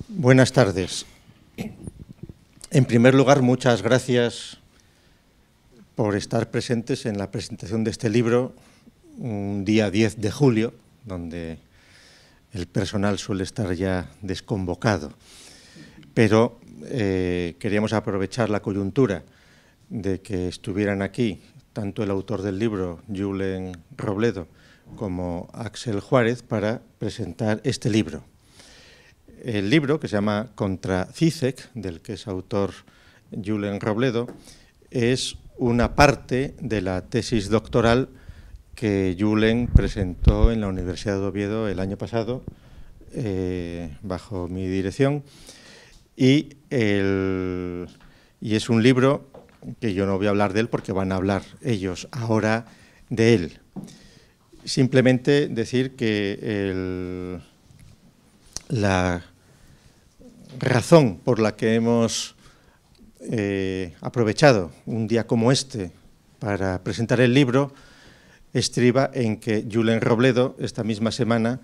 Buenas tardes. En primer lugar, muchas gracias por estar presentes en la presentación de este libro, un día 10 de julio, donde el personal suele estar ya desconvocado. Pero queríamos aprovechar la coyuntura de que estuvieran aquí tanto el autor del libro, Julen Robledo, como Axel Juárez, para presentar este libro. El libro, que se llama Contra Zizek, del que es autor Julen Robledo, es una parte de la tesis doctoral que Julen presentó en la Universidad de Oviedo el año pasado, bajo mi dirección, y es un libro que yo no voy a hablar de él porque van a hablar ellos ahora de él. Simplemente decir que la razón por la que hemos aprovechado un día como este para presentar el libro estriba en que Julen Robledo esta misma semana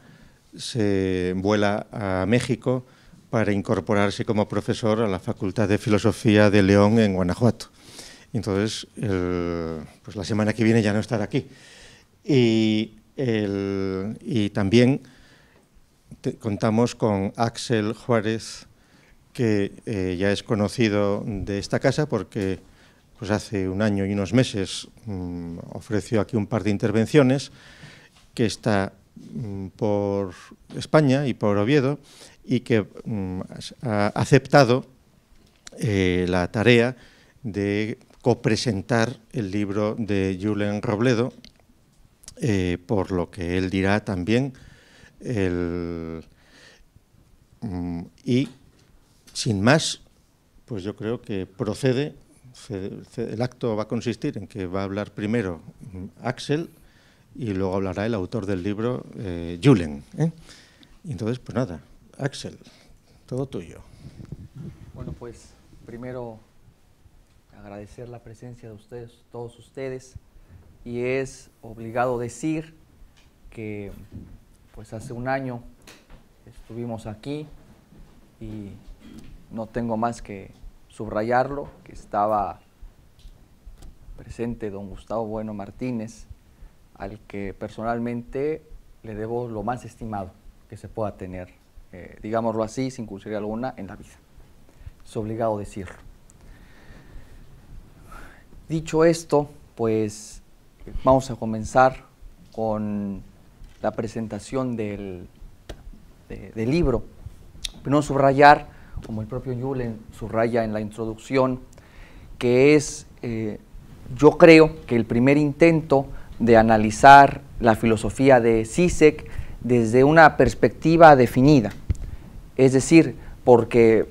se vuela a México para incorporarse como profesor a la Facultad de Filosofía de León en Guanajuato. Entonces, pues la semana que viene ya no estará aquí. Y también contamos con Axel Juárez, que ya es conocido de esta casa porque pues hace un año y unos meses ofreció aquí un par de intervenciones, que está por España y por Oviedo, y que ha aceptado la tarea de copresentar el libro de Julen Robledo, por lo que él dirá también. Y sin más, pues yo creo que procede. El acto va a consistir en que va a hablar primero Axel y luego hablará el autor del libro, Julen. Y entonces, pues nada, Axel, todo tuyo. Bueno, pues primero agradecer la presencia de ustedes, todos ustedes, y es obligado decir que pues hace un año estuvimos aquí y no tengo más que subrayarlo, que estaba presente don Gustavo Bueno Martínez, al que personalmente le debo lo más estimado que se pueda tener, digámoslo así, sin curiosidad alguna, en la vida. Es obligado decirlo. Dicho esto, pues vamos a comenzar con la presentación del libro. Primero subrayar, como el propio Julen subraya en la introducción, que es, yo creo que el primer intento de analizar la filosofía de Zizek desde una perspectiva definida. Es decir, porque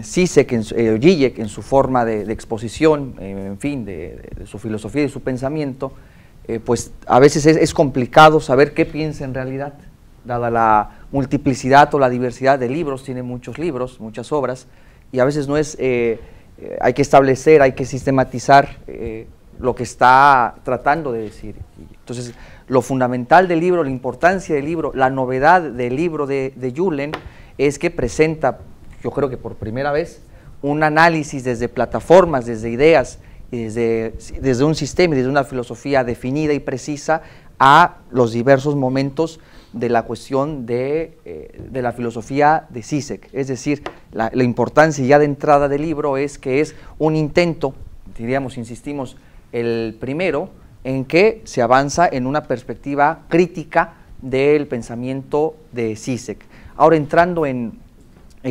Zizek, en su forma de exposición, en fin, de su filosofía y su pensamiento, pues a veces es complicado saber qué piensa en realidad, dada la multiplicidad o la diversidad de libros. Tiene muchos libros, muchas obras, y a veces no es, hay que establecer, hay que sistematizar lo que está tratando de decir. Entonces, lo fundamental del libro, la importancia del libro, la novedad del libro de Julen es que presenta, yo creo que por primera vez, un análisis desde plataformas, desde ideas, y desde un sistema y desde una filosofía definida y precisa a los diversos momentos de la cuestión de la filosofía de Zizek. Es decir, la importancia ya de entrada del libro es que es un intento, diríamos, insistimos, el primero, en que se avanza en una perspectiva crítica del pensamiento de Zizek. Ahora, entrando en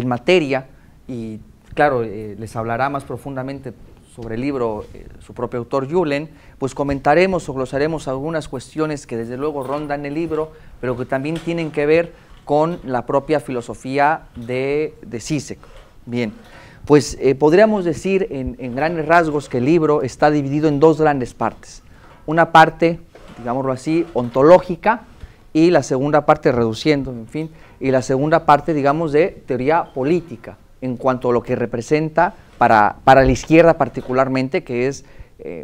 materia, y claro, les hablará más profundamente sobre el libro su propio autor Julen, pues comentaremos o glosaremos algunas cuestiones que desde luego rondan el libro, pero que también tienen que ver con la propia filosofía de Zizek. Bien, pues podríamos decir en grandes rasgos que el libro está dividido en dos grandes partes. Una parte, digámoslo así, ontológica, y la segunda parte, reduciendo, en fin, y la segunda parte, digamos, de teoría política, en cuanto a lo que representa para la izquierda particularmente, que es,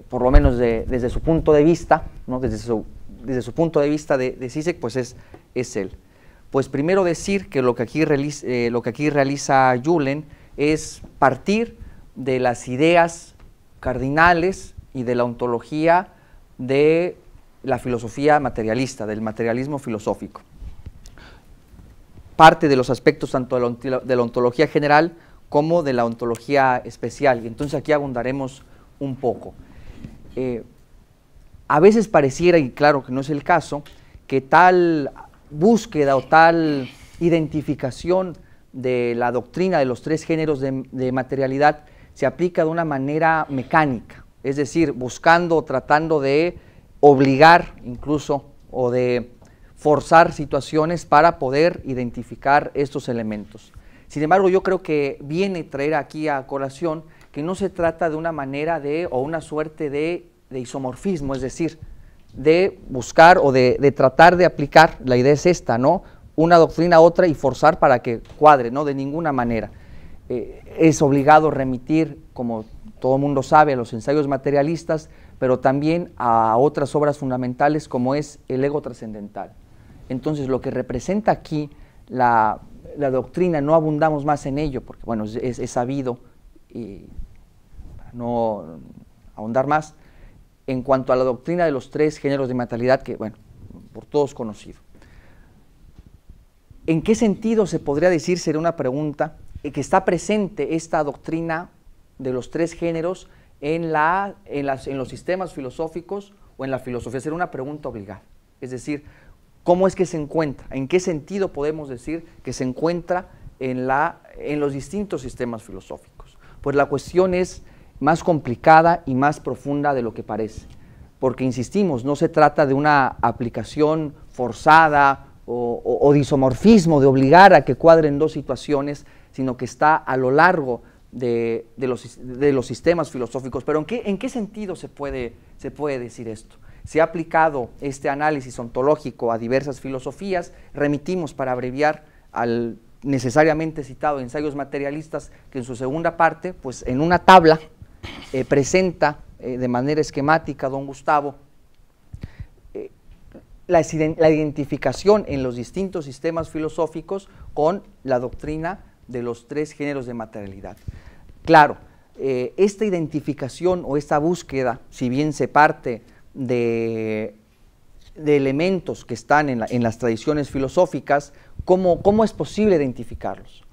por lo menos desde su punto de vista, ¿no? desde su punto de vista de Zizek, pues es él. Pues primero decir que lo que aquí realiza Julen es partir de las ideas cardinales y de la ontología de la filosofía materialista, del materialismo filosófico. Parte de los aspectos tanto de la ontología general como de la ontología especial, y entonces aquí abundaremos un poco. A veces pareciera, y claro que no es el caso, que tal búsqueda o tal identificación de la doctrina de los tres géneros de materialidad se aplica de una manera mecánica, es decir, buscando o tratando de obligar incluso o de forzar situaciones para poder identificar estos elementos. Sin embargo, yo creo que viene traer aquí a colación que no se trata de una manera o una suerte de isomorfismo, es decir, de buscar o de tratar de aplicar, la idea es esta, ¿no? Una doctrina a otra y forzar para que cuadre, ¿no? De ninguna manera. Es obligado remitir, como todo el mundo sabe, a los ensayos materialistas, pero también a otras obras fundamentales como es el ego trascendental. Entonces, lo que representa aquí la doctrina, no abundamos más en ello, porque bueno, es sabido, y para no ahondar más, en cuanto a la doctrina de los tres géneros de materialidad, que bueno, por todos conocido. ¿En qué sentido se podría decir, sería una pregunta, que está presente esta doctrina de los tres géneros en los sistemas filosóficos o en la filosofía? Sería una pregunta obligada. Es decir, ¿cómo es que se encuentra? ¿En qué sentido podemos decir que se encuentra en los distintos sistemas filosóficos? Pues la cuestión es más complicada y más profunda de lo que parece, porque insistimos, no se trata de una aplicación forzada o de isomorfismo, de obligar a que cuadren dos situaciones, sino que está a lo largo de los sistemas filosóficos. Pero ¿en qué sentido se puede decir esto? Se ha aplicado este análisis ontológico a diversas filosofías, remitimos para abreviar al necesariamente citado Ensayos materialistas, que en su segunda parte, pues en una tabla, presenta de manera esquemática don Gustavo la identificación en los distintos sistemas filosóficos con la doctrina de los tres géneros de materialidad. Claro, esta identificación o esta búsqueda, si bien se parte de elementos que están en las tradiciones filosóficas, ¿cómo es posible identificarlos?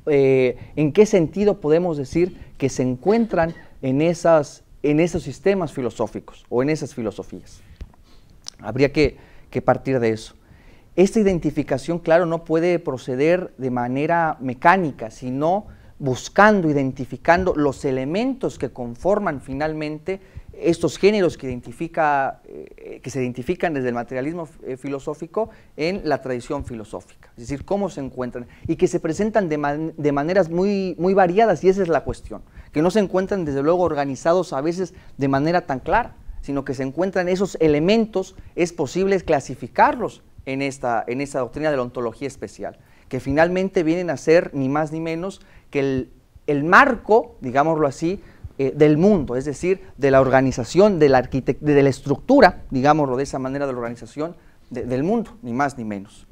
¿En qué sentido podemos decir que se encuentran en esos sistemas filosóficos o en esas filosofías? Habría que partir de eso. Esta identificación, claro, no puede proceder de manera mecánica, sino buscando, identificando los elementos que conforman finalmente estos géneros que se identifican desde el materialismo filosófico en la tradición filosófica. Es decir, cómo se encuentran y que se presentan de maneras muy variadas, y esa es la cuestión, que no se encuentran desde luego organizados a veces de manera tan clara, sino que se encuentran esos elementos, es posible clasificarlos en esta doctrina de la ontología especial, que finalmente vienen a ser ni más ni menos que el marco, digámoslo así, del mundo, es decir, de la organización, de la estructura, digámoslo de esa manera, de la organización del mundo, ni más ni menos.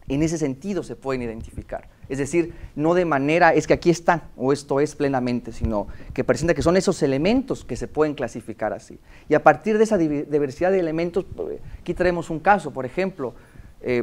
En ese sentido se pueden identificar, es decir, no de manera, es que aquí están, o esto es plenamente, sino que presenta que son esos elementos que se pueden clasificar así. Y a partir de esa diversidad de elementos, aquí traemos un caso, por ejemplo,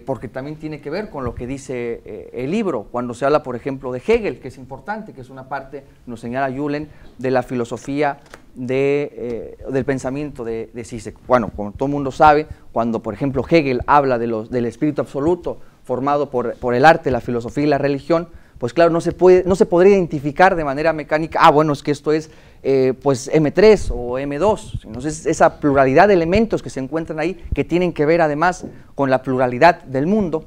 porque también tiene que ver con lo que dice el libro, cuando se habla, por ejemplo, de Hegel, que es importante, que es una parte, nos señala Julen, de la filosofía del pensamiento de Zizek. Bueno, como todo el mundo sabe, cuando, por ejemplo, Hegel habla del espíritu absoluto formado por el arte, la filosofía y la religión, pues claro, no se podría identificar de manera mecánica, bueno, es que esto es pues M3 o M2, entonces esa pluralidad de elementos que se encuentran ahí, que tienen que ver además con la pluralidad del mundo,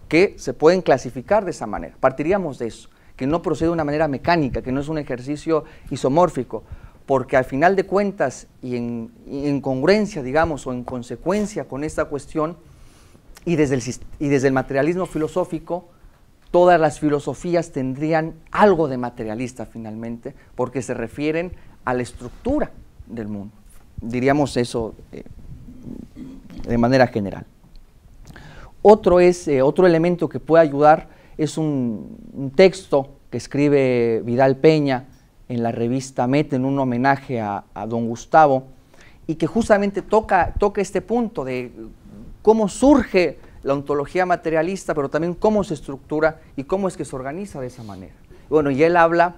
que se pueden clasificar de esa manera. Partiríamos de eso, que no procede de una manera mecánica, que no es un ejercicio isomórfico, porque al final de cuentas, y en congruencia, digamos, o en consecuencia con esta cuestión, y desde el materialismo filosófico, todas las filosofías tendrían algo de materialista finalmente, porque se refieren a la estructura del mundo. Diríamos eso de manera general. Otro elemento que puede ayudar es un texto que escribe Vidal Peña en la revista Met en un homenaje a don Gustavo, y que justamente toca este punto de cómo surge la ontología materialista, pero también cómo se estructura y cómo es que se organiza de esa manera. Bueno, y él habla,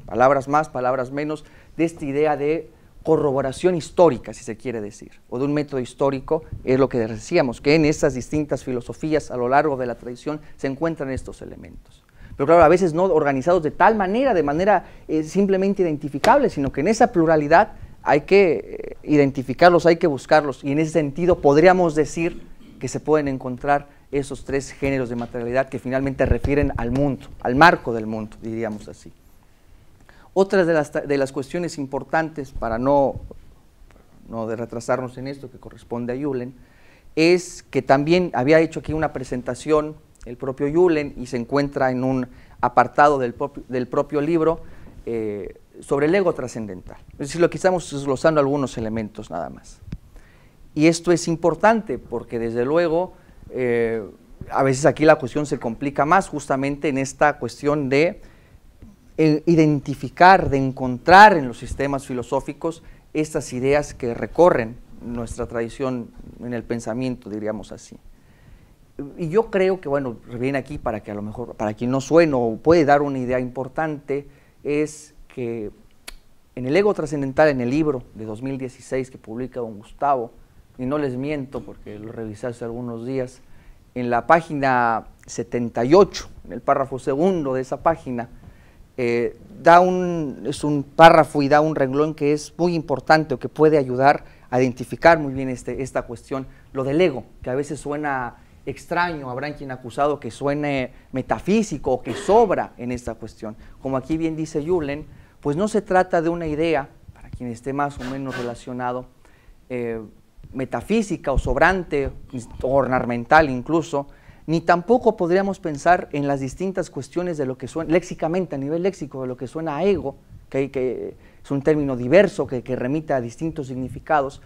palabras más, palabras menos, de esta idea de corroboración histórica, si se quiere decir, o de un método histórico, es lo que decíamos, que en estas distintas filosofías a lo largo de la tradición se encuentran estos elementos. Pero claro, a veces no organizados de tal manera, de manera simplemente identificable, sino que en esa pluralidad hay que identificarlos, hay que buscarlos, y en ese sentido podríamos decir que se pueden encontrar esos tres géneros de materialidad que finalmente refieren al mundo, al marco del mundo, diríamos así. Otra de las cuestiones importantes, para no retrasarnos en esto que corresponde a Julen, es que también había hecho aquí una presentación el propio Julen, y se encuentra en un apartado del propio libro sobre el ego trascendental. Es decir, lo que estamos desglosando algunos elementos nada más. Y esto es importante porque desde luego a veces aquí la cuestión se complica más justamente en esta cuestión de identificar, de encontrar en los sistemas filosóficos estas ideas que recorren nuestra tradición en el pensamiento, diríamos así. Y yo creo que, bueno, viene aquí para que a lo mejor, para quien no suene o puede dar una idea importante, es que en el ego trascendental, en el libro de 2016 que publica don Gustavo, y no les miento porque lo revisé hace algunos días, en la página 78, en el párrafo segundo de esa página, es un párrafo y da un renglón que es muy importante o que puede ayudar a identificar muy bien esta cuestión, lo del ego, que a veces suena extraño, habrá quien acusado que suene metafísico o que sobra en esta cuestión. Como aquí bien dice Julen, pues no se trata de una idea, para quien esté más o menos relacionado, metafísica o sobrante, o ornamental incluso, ni tampoco podríamos pensar en las distintas cuestiones de lo que suena, léxicamente, a nivel léxico, de lo que suena a ego, que es un término diverso que remite a distintos significados,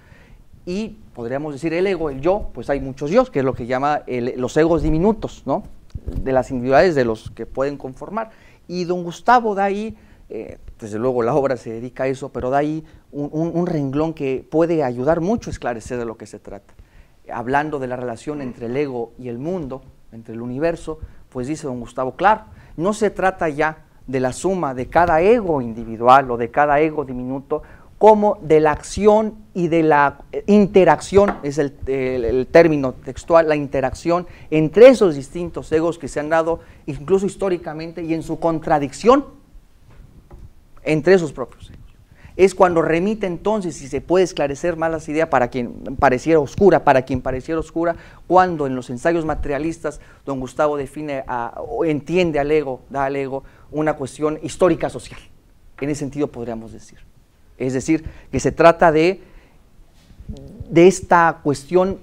y podríamos decir el ego, el yo, pues hay muchos yos, que es lo que llama los egos diminutos, ¿no? De las individualidades de los que pueden conformar. Y don Gustavo da ahí, desde luego la obra se dedica a eso, pero da ahí un renglón que puede ayudar mucho a esclarecer de lo que se trata. Hablando de la relación entre el ego y el mundo, entre el universo, pues dice don Gustavo, claro, no se trata ya de la suma de cada ego individual o de cada ego diminuto, como de la acción y de la interacción, es el término textual, la interacción entre esos distintos egos que se han dado incluso históricamente y en su contradicción entre esos propios egos. Es cuando remite entonces, si se puede esclarecer más las ideas para quien pareciera oscura, cuando en los ensayos materialistas don Gustavo define o entiende al ego, da al ego una cuestión histórica social, en ese sentido podríamos decir. Es decir, que se trata de esta cuestión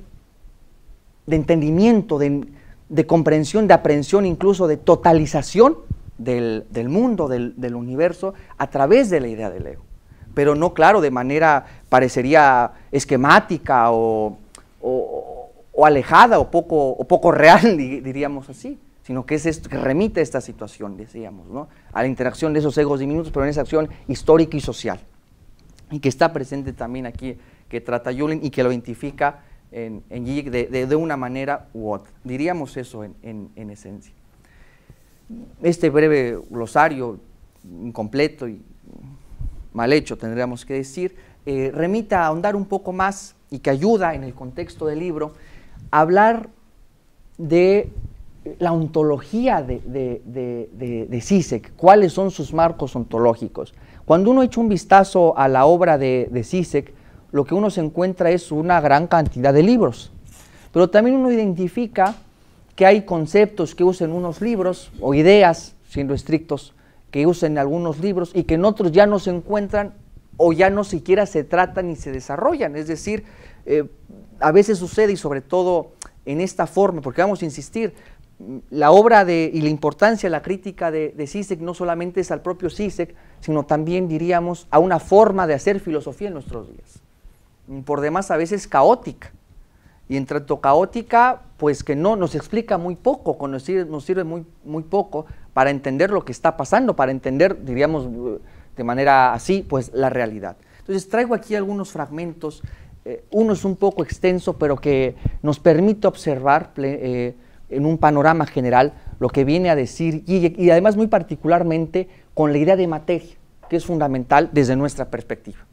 de entendimiento, de comprensión, de aprehensión, incluso de totalización del mundo, del universo, a través de la idea del ego. Pero no, claro, de manera parecería esquemática o alejada o poco real, diríamos así, sino que es esto que remite a esta situación, decíamos, ¿no? A la interacción de esos egos diminutos, pero en esa acción histórica y social, y que está presente también aquí, que trata Julen y que lo identifica en Zizek de una manera u otra. Diríamos eso en esencia. Este breve glosario, incompleto y mal hecho, tendríamos que decir, remite a ahondar un poco más y que ayuda en el contexto del libro a hablar de la ontología de Zizek, cuáles son sus marcos ontológicos. Cuando uno echa un vistazo a la obra de Zizek, lo que uno se encuentra es una gran cantidad de libros, pero también uno identifica que hay conceptos que usan unos libros, o ideas, siendo estrictos, que usan algunos libros y que en otros ya no se encuentran o ya no siquiera se tratan ni se desarrollan. Es decir, a veces sucede, y sobre todo en esta forma, porque vamos a insistir, la obra y la importancia, la crítica de Zizek no solamente es al propio Zizek, sino también, diríamos, a una forma de hacer filosofía en nuestros días, por demás a veces caótica, y en tanto caótica, pues que no nos explica muy poco, nos sirve muy poco para entender lo que está pasando, para entender, diríamos de manera así, pues la realidad. Entonces traigo aquí algunos fragmentos, uno es un poco extenso, pero que nos permite observar en un panorama general lo que viene a decir, y además muy particularmente con la idea de materia, que es fundamental desde nuestra perspectiva.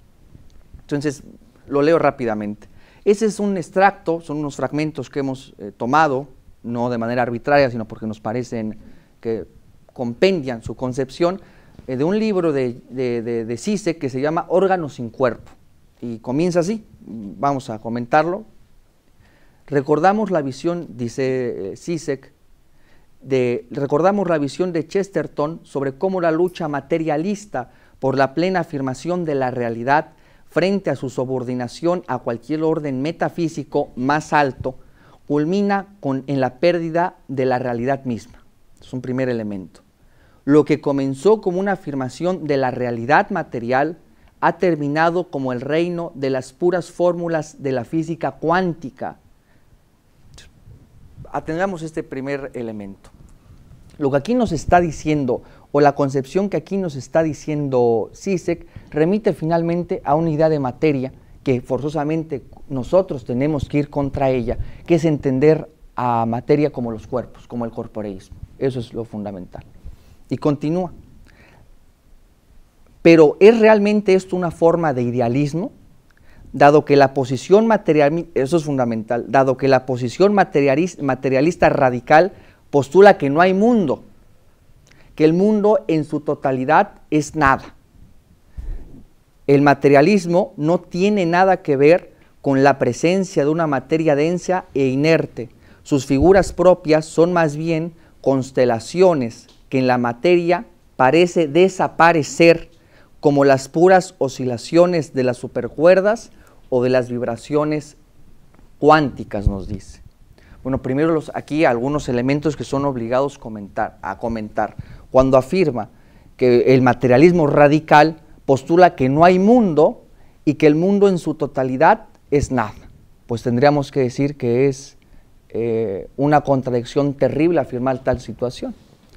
Entonces, lo leo rápidamente. Ese es un extracto, son unos fragmentos que hemos tomado, no de manera arbitraria, sino porque nos parecen que compendian su concepción, de un libro de Zizek que se llama Órganos sin cuerpo. Y comienza así, vamos a comentarlo. Recordamos la visión, dice Zizek, recordamos la visión de Chesterton sobre cómo la lucha materialista por la plena afirmación de la realidad frente a su subordinación a cualquier orden metafísico más alto, culmina en la pérdida de la realidad misma. Es un primer elemento. Lo que comenzó como una afirmación de la realidad material ha terminado como el reino de las puras fórmulas de la física cuántica. Atendamos este primer elemento. Lo que aquí nos está diciendo, o la concepción que aquí nos está diciendo Zizek, remite finalmente a una idea de materia que forzosamente nosotros tenemos que ir contra ella, que es entender a materia como los cuerpos, como el corporeísmo. Eso es lo fundamental. Y continúa. Pero ¿es realmente esto una forma de idealismo? Dado que la posición materialista, eso es fundamental, dado que la posición materialista radical postula que no hay mundo, que el mundo en su totalidad es nada. El materialismo no tiene nada que ver con la presencia de una materia densa e inerte. Sus figuras propias son más bien constelaciones que en la materia parece desaparecer, como las puras oscilaciones de las supercuerdas o de las vibraciones cuánticas, nos dice. Bueno, primero aquí algunos elementos que son obligados a comentar. Cuando afirma que el materialismo radical postula que no hay mundo y que el mundo en su totalidad es nada, pues tendríamos que decir que es una contradicción terrible afirmar tal situación.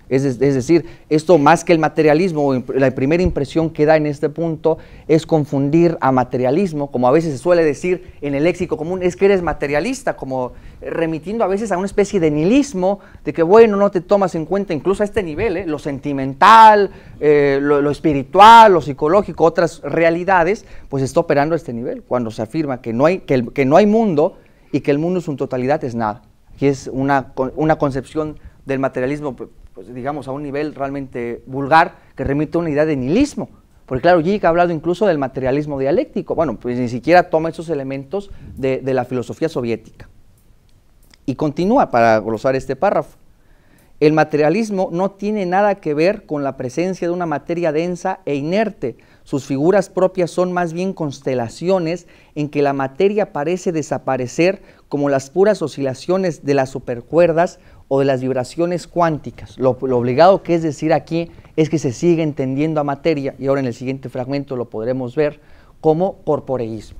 Es decir, esto más que el materialismo, la primera impresión que da en este punto es confundir a materialismo, como a veces se suele decir en el léxico común, es que eres materialista, como remitiendo a veces a una especie de nihilismo, de que bueno, no te tomas en cuenta incluso a este nivel, lo sentimental, lo espiritual, lo psicológico, otras realidades, pues está operando a este nivel, cuando se afirma que no hay mundo y que el mundo en su totalidad es nada. Aquí es una concepción del materialismo, pues digamos, a un nivel realmente vulgar, que remite a una idea de nihilismo. Porque claro, Zizek ha hablado incluso del materialismo dialéctico. Bueno, pues ni siquiera toma esos elementos de la filosofía soviética. Y continúa para glosar este párrafo. El materialismo no tiene nada que ver con la presencia de una materia densa e inerte. Sus figuras propias son más bien constelaciones en que la materia parece desaparecer, como las puras oscilaciones de las supercuerdas o de las vibraciones cuánticas. Lo obligado que es decir aquí es que se sigue entendiendo a materia, y ahora en el siguiente fragmento lo podremos ver, como corporeísmo.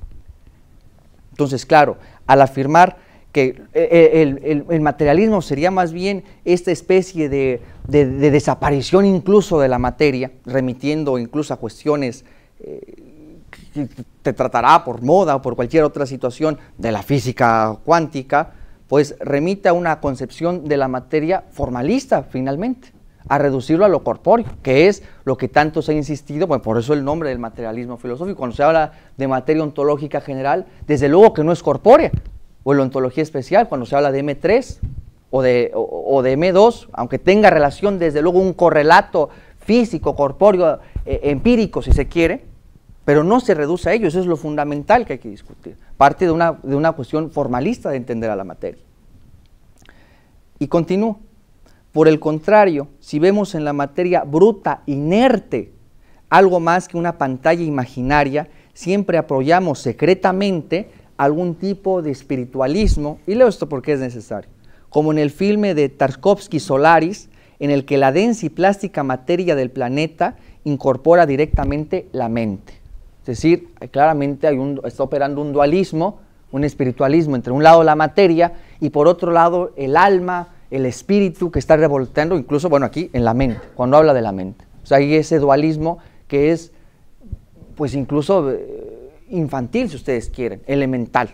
Entonces, claro, al afirmar que el materialismo sería más bien esta especie de desaparición incluso de la materia, remitiendo incluso a cuestiones que te tratará por moda o por cualquier otra situación de la física cuántica, pues remite a una concepción de la materia formalista finalmente, a reducirlo a lo corpóreo, que es lo que tanto se ha insistido, bueno, por eso el nombre del materialismo filosófico. Cuando se habla de materia ontológica general, desde luego que no es corpórea, o en la ontología especial, cuando se habla de M3 o de M2, aunque tenga relación desde luego un correlato físico, corpóreo, empírico si se quiere, pero no se reduce a ello. Eso es lo fundamental que hay que discutir. Parte de una cuestión formalista de entender a la materia. Y continúo. Por el contrario, si vemos en la materia bruta, inerte, algo más que una pantalla imaginaria, siempre apoyamos secretamente algún tipo de espiritualismo, y leo esto porque es necesario, como en el filme de Tarkovsky Solaris, en el que la densa y plástica materia del planeta incorpora directamente la mente. Es decir, claramente está operando un dualismo, un espiritualismo entre un lado la materia y por otro lado el alma, el espíritu que está revolteando, incluso, bueno, aquí en la mente, cuando habla de la mente. O sea, hay ese dualismo que es, pues incluso infantil, si ustedes quieren, elemental.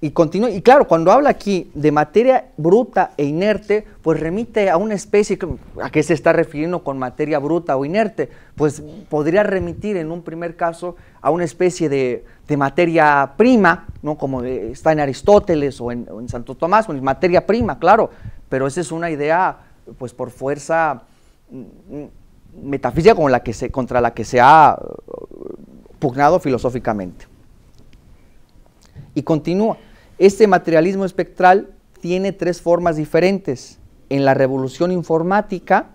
Y continúa, y claro, cuando habla aquí de materia bruta e inerte, pues remite a una especie, ¿a qué se está refiriendo con materia bruta o inerte? Pues podría remitir en un primer caso a una especie de materia prima, ¿no? Como está en Aristóteles o en Santo Tomás, con materia prima, claro, pero esa es una idea, pues por fuerza metafísica contra la que se ha pugnado filosóficamente. Y continúa. Este materialismo espectral tiene tres formas diferentes. En la revolución informática,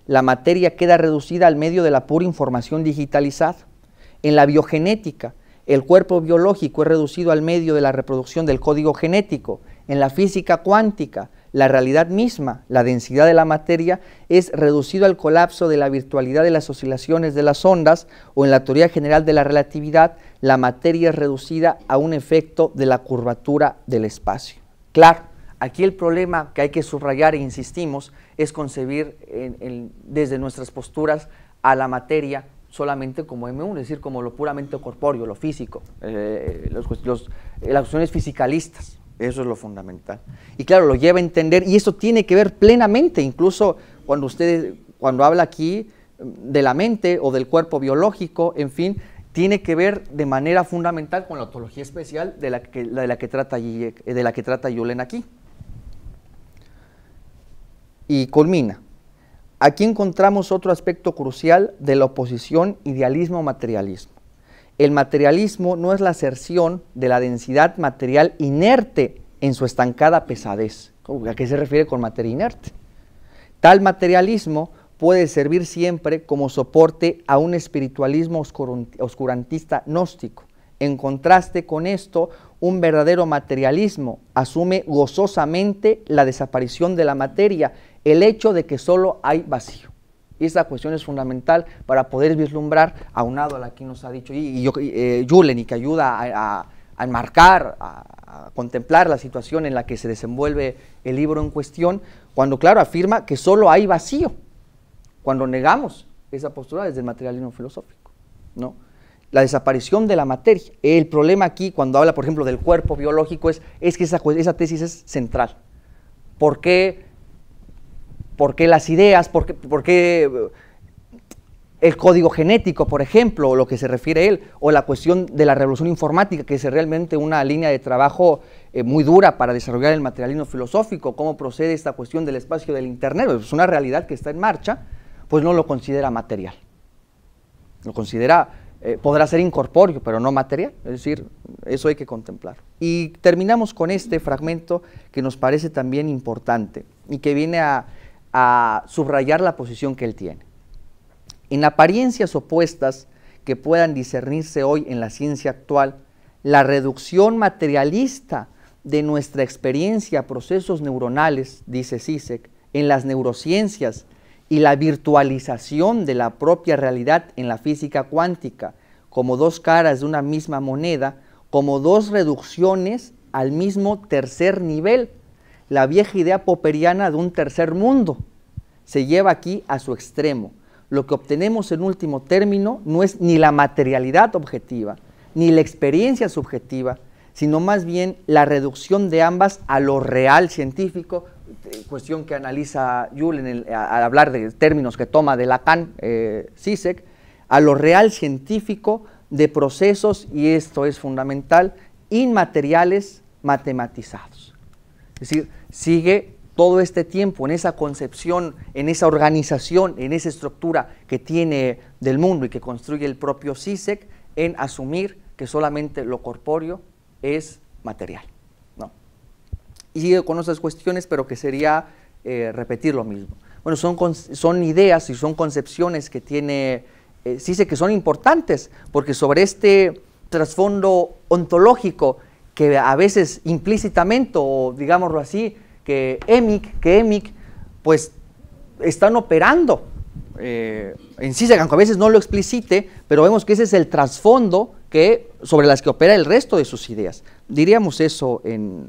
la materia queda reducida al medio de la pura información digitalizada. En la biogenética, el cuerpo biológico es reducido al medio de la reproducción del código genético. En la física cuántica, la realidad misma, la densidad de la materia, es reducido al colapso de la virtualidad de las oscilaciones de las ondas, o en la teoría general de la relatividad, la materia es reducida a un efecto de la curvatura del espacio. Claro, aquí el problema que hay que subrayar e insistimos es concebir desde nuestras posturas a la materia solamente como M1, es decir, como lo puramente corpóreo, lo físico, las cuestiones fisicalistas. Eso es lo fundamental. Y claro, lo lleva a entender, y eso tiene que ver plenamente, incluso cuando habla aquí de la mente o del cuerpo biológico, en fin, tiene que ver de manera fundamental con la ontología especial de la que trata Julen aquí. Y culmina. Aquí encontramos otro aspecto crucial de la oposición idealismo-materialismo. El materialismo no es la aserción de la densidad material inerte en su estancada pesadez. ¿A qué se refiere con materia inerte? Tal materialismo puede servir siempre como soporte a un espiritualismo oscurantista gnóstico. En contraste con esto, un verdadero materialismo asume gozosamente la desaparición de la materia, el hecho de que solo hay vacío. Y esa cuestión es fundamental para poder vislumbrar, aunado a la que nos ha dicho Julen, y que ayuda a enmarcar, a contemplar la situación en la que se desenvuelve el libro en cuestión, cuando, claro, afirma que solo hay vacío, cuando negamos esa postura desde el materialismo filosófico, ¿no? La desaparición de la materia. El problema aquí, cuando habla, por ejemplo, del cuerpo biológico, es que esa tesis es central. ¿Por qué las ideas, por qué el código genético, por ejemplo, o lo que se refiere a él, o la cuestión de la revolución informática, que es realmente una línea de trabajo muy dura para desarrollar el materialismo filosófico, cómo procede esta cuestión del espacio del Internet, es una realidad que está en marcha, pues no lo considera material. Lo considera, podrá ser incorpóreo, pero no material, es decir, eso hay que contemplar. Y terminamos con este fragmento que nos parece también importante y que viene a subrayar la posición que él tiene. En apariencias opuestas que puedan discernirse hoy en la ciencia actual, la reducción materialista de nuestra experiencia a procesos neuronales, dice Zizek, en las neurociencias y la virtualización de la propia realidad en la física cuántica como dos caras de una misma moneda, como dos reducciones al mismo tercer nivel, la vieja idea popperiana de un tercer mundo se lleva aquí a su extremo. Lo que obtenemos en último término no es ni la materialidad objetiva, ni la experiencia subjetiva, sino más bien la reducción de ambas a lo real científico, cuestión que analiza Julen al hablar de términos que toma de Lacan, Zizek, a lo real científico de procesos, y esto es fundamental, inmateriales matematizados. Es decir, sigue todo este tiempo en esa concepción, en esa organización, en esa estructura que tiene del mundo y que construye el propio Zizek, en asumir que solamente lo corpóreo es material, ¿no? Y sigue con otras cuestiones, pero que sería repetir lo mismo. Bueno, son ideas y son concepciones que tiene Zizek que son importantes, porque sobre este trasfondo ontológico que a veces implícitamente, o digámoslo así, que Emig, pues están operando en Zizek, aunque a veces no lo explicite, pero vemos que ese es el trasfondo sobre las que opera el resto de sus ideas. Diríamos eso en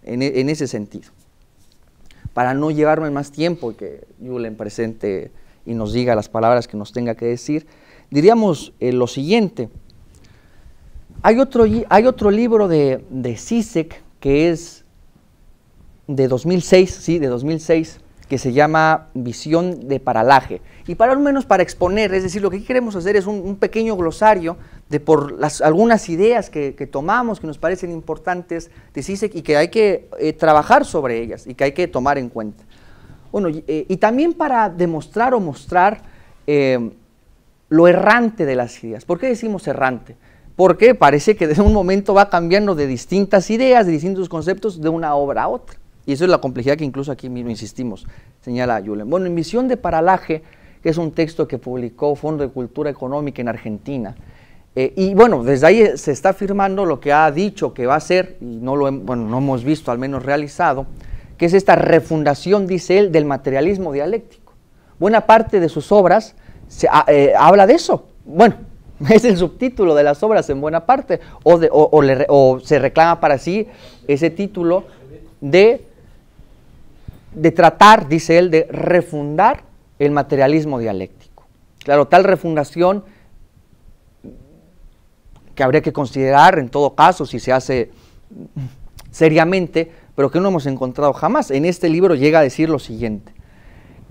ese sentido. Para no llevarme más tiempo y que Julen presente y nos diga las palabras que nos tenga que decir, diríamos lo siguiente. Hay otro libro de Zizek que es de 2006, sí, de 2006, que se llama Visión de Paralaje. Y para al menos para exponer, es decir, lo que aquí queremos hacer es un pequeño glosario de algunas ideas que tomamos, que nos parecen importantes de Zizek y que hay que trabajar sobre ellas y que hay que tomar en cuenta. Bueno, y también para demostrar o mostrar lo errante de las ideas. ¿Por qué decimos errante? Porque parece que de un momento va cambiando de distintas ideas, de distintos conceptos, de una obra a otra. Y eso es la complejidad que incluso aquí mismo insistimos, señala Julen. Bueno, en Visión de Paralaje, que es un texto que publicó Fondo de Cultura Económica en Argentina, y bueno, desde ahí se está afirmando lo que ha dicho que va a ser, y no hemos visto al menos realizado, que es esta refundación, dice él, del materialismo dialéctico. Buena parte de sus obras habla de eso. Bueno, es el subtítulo de las obras en buena parte, o se reclama para sí ese título de tratar, dice él, de refundar el materialismo dialéctico. Claro, tal refundación que habría que considerar en todo caso si se hace seriamente, pero que no hemos encontrado jamás. En este libro llega a decir lo siguiente,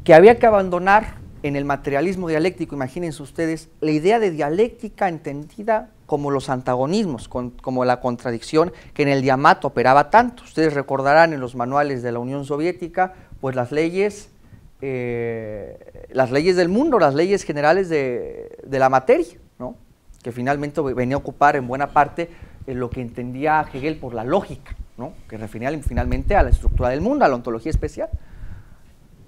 que había que abandonar en el materialismo dialéctico, imagínense ustedes, la idea de dialéctica entendida como los antagonismos, como la contradicción que en el Diamat operaba tanto. Ustedes recordarán en los manuales de la Unión Soviética, pues las leyes del mundo, las leyes generales de la materia, ¿no? Que finalmente venía a ocupar en buena parte lo que entendía Hegel por la lógica, ¿no? Que refería finalmente a la estructura del mundo, a la ontología especial.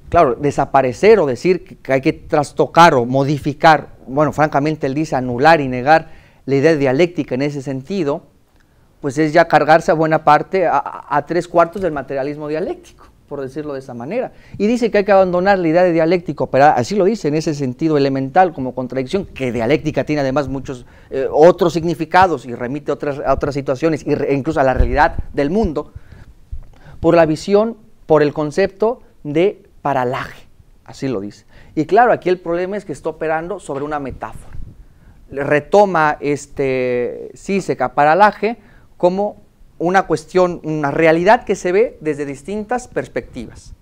Claro, desaparecer o decir que hay que trastocar o modificar, bueno, francamente él dice anular y negar la idea dialéctica en ese sentido, pues es ya cargarse a buena parte a 3/4 del materialismo dialéctico, por decirlo de esa manera. Y dice que hay que abandonar la idea de dialéctica operada, así lo dice, en ese sentido elemental como contradicción, que dialéctica tiene además muchos otros significados y remite a otras situaciones, e incluso a la realidad del mundo, por la visión, por el concepto de paralaje, así lo dice. Y claro, aquí el problema es que está operando sobre una metáfora. Retoma Zizek a paralaje como una cuestión, una realidad que se ve desde distintas perspectivas.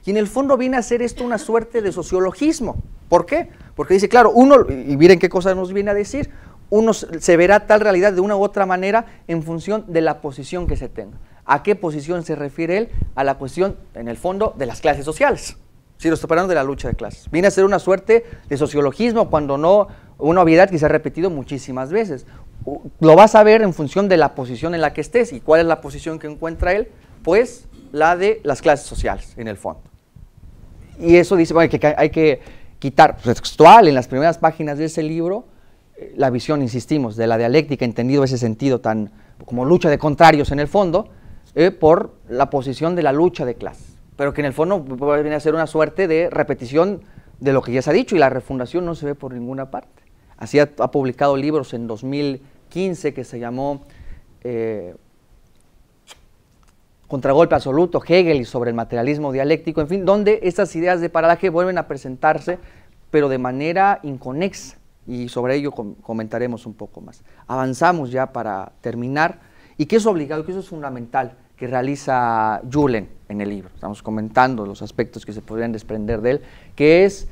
Y en el fondo viene a ser esto una suerte de sociologismo. ¿Por qué? Porque dice, claro, uno, y miren qué cosa nos viene a decir, uno se verá tal realidad de una u otra manera en función de la posición que se tenga. ¿A qué posición se refiere él? A la cuestión, en el fondo, de las clases sociales. Si lo está hablando de la lucha de clases. Viene a ser una suerte de sociologismo, cuando no una obviedad que se ha repetido muchísimas veces. Lo vas a ver en función de la posición en la que estés. ¿Y cuál es la posición que encuentra él? Pues la de las clases sociales, en el fondo. Y eso dice, bueno, que hay que quitar textual en las primeras páginas de ese libro la visión, insistimos, de la dialéctica, entendido ese sentido tan como lucha de contrarios en el fondo, por la posición de la lucha de clases, pero que en el fondo viene a ser una suerte de repetición de lo que ya se ha dicho, y la refundación no se ve por ninguna parte. Así ha publicado libros en 2015 que se llamó Contragolpe absoluto, Hegel y sobre el materialismo dialéctico, en fin, donde estas ideas de paralaje vuelven a presentarse, pero de manera inconexa, y sobre ello comentaremos un poco más. Avanzamos ya para terminar, y que es obligado, que eso es fundamental, que realiza Julen en el libro. Estamos comentando los aspectos que se podrían desprender de él, que es,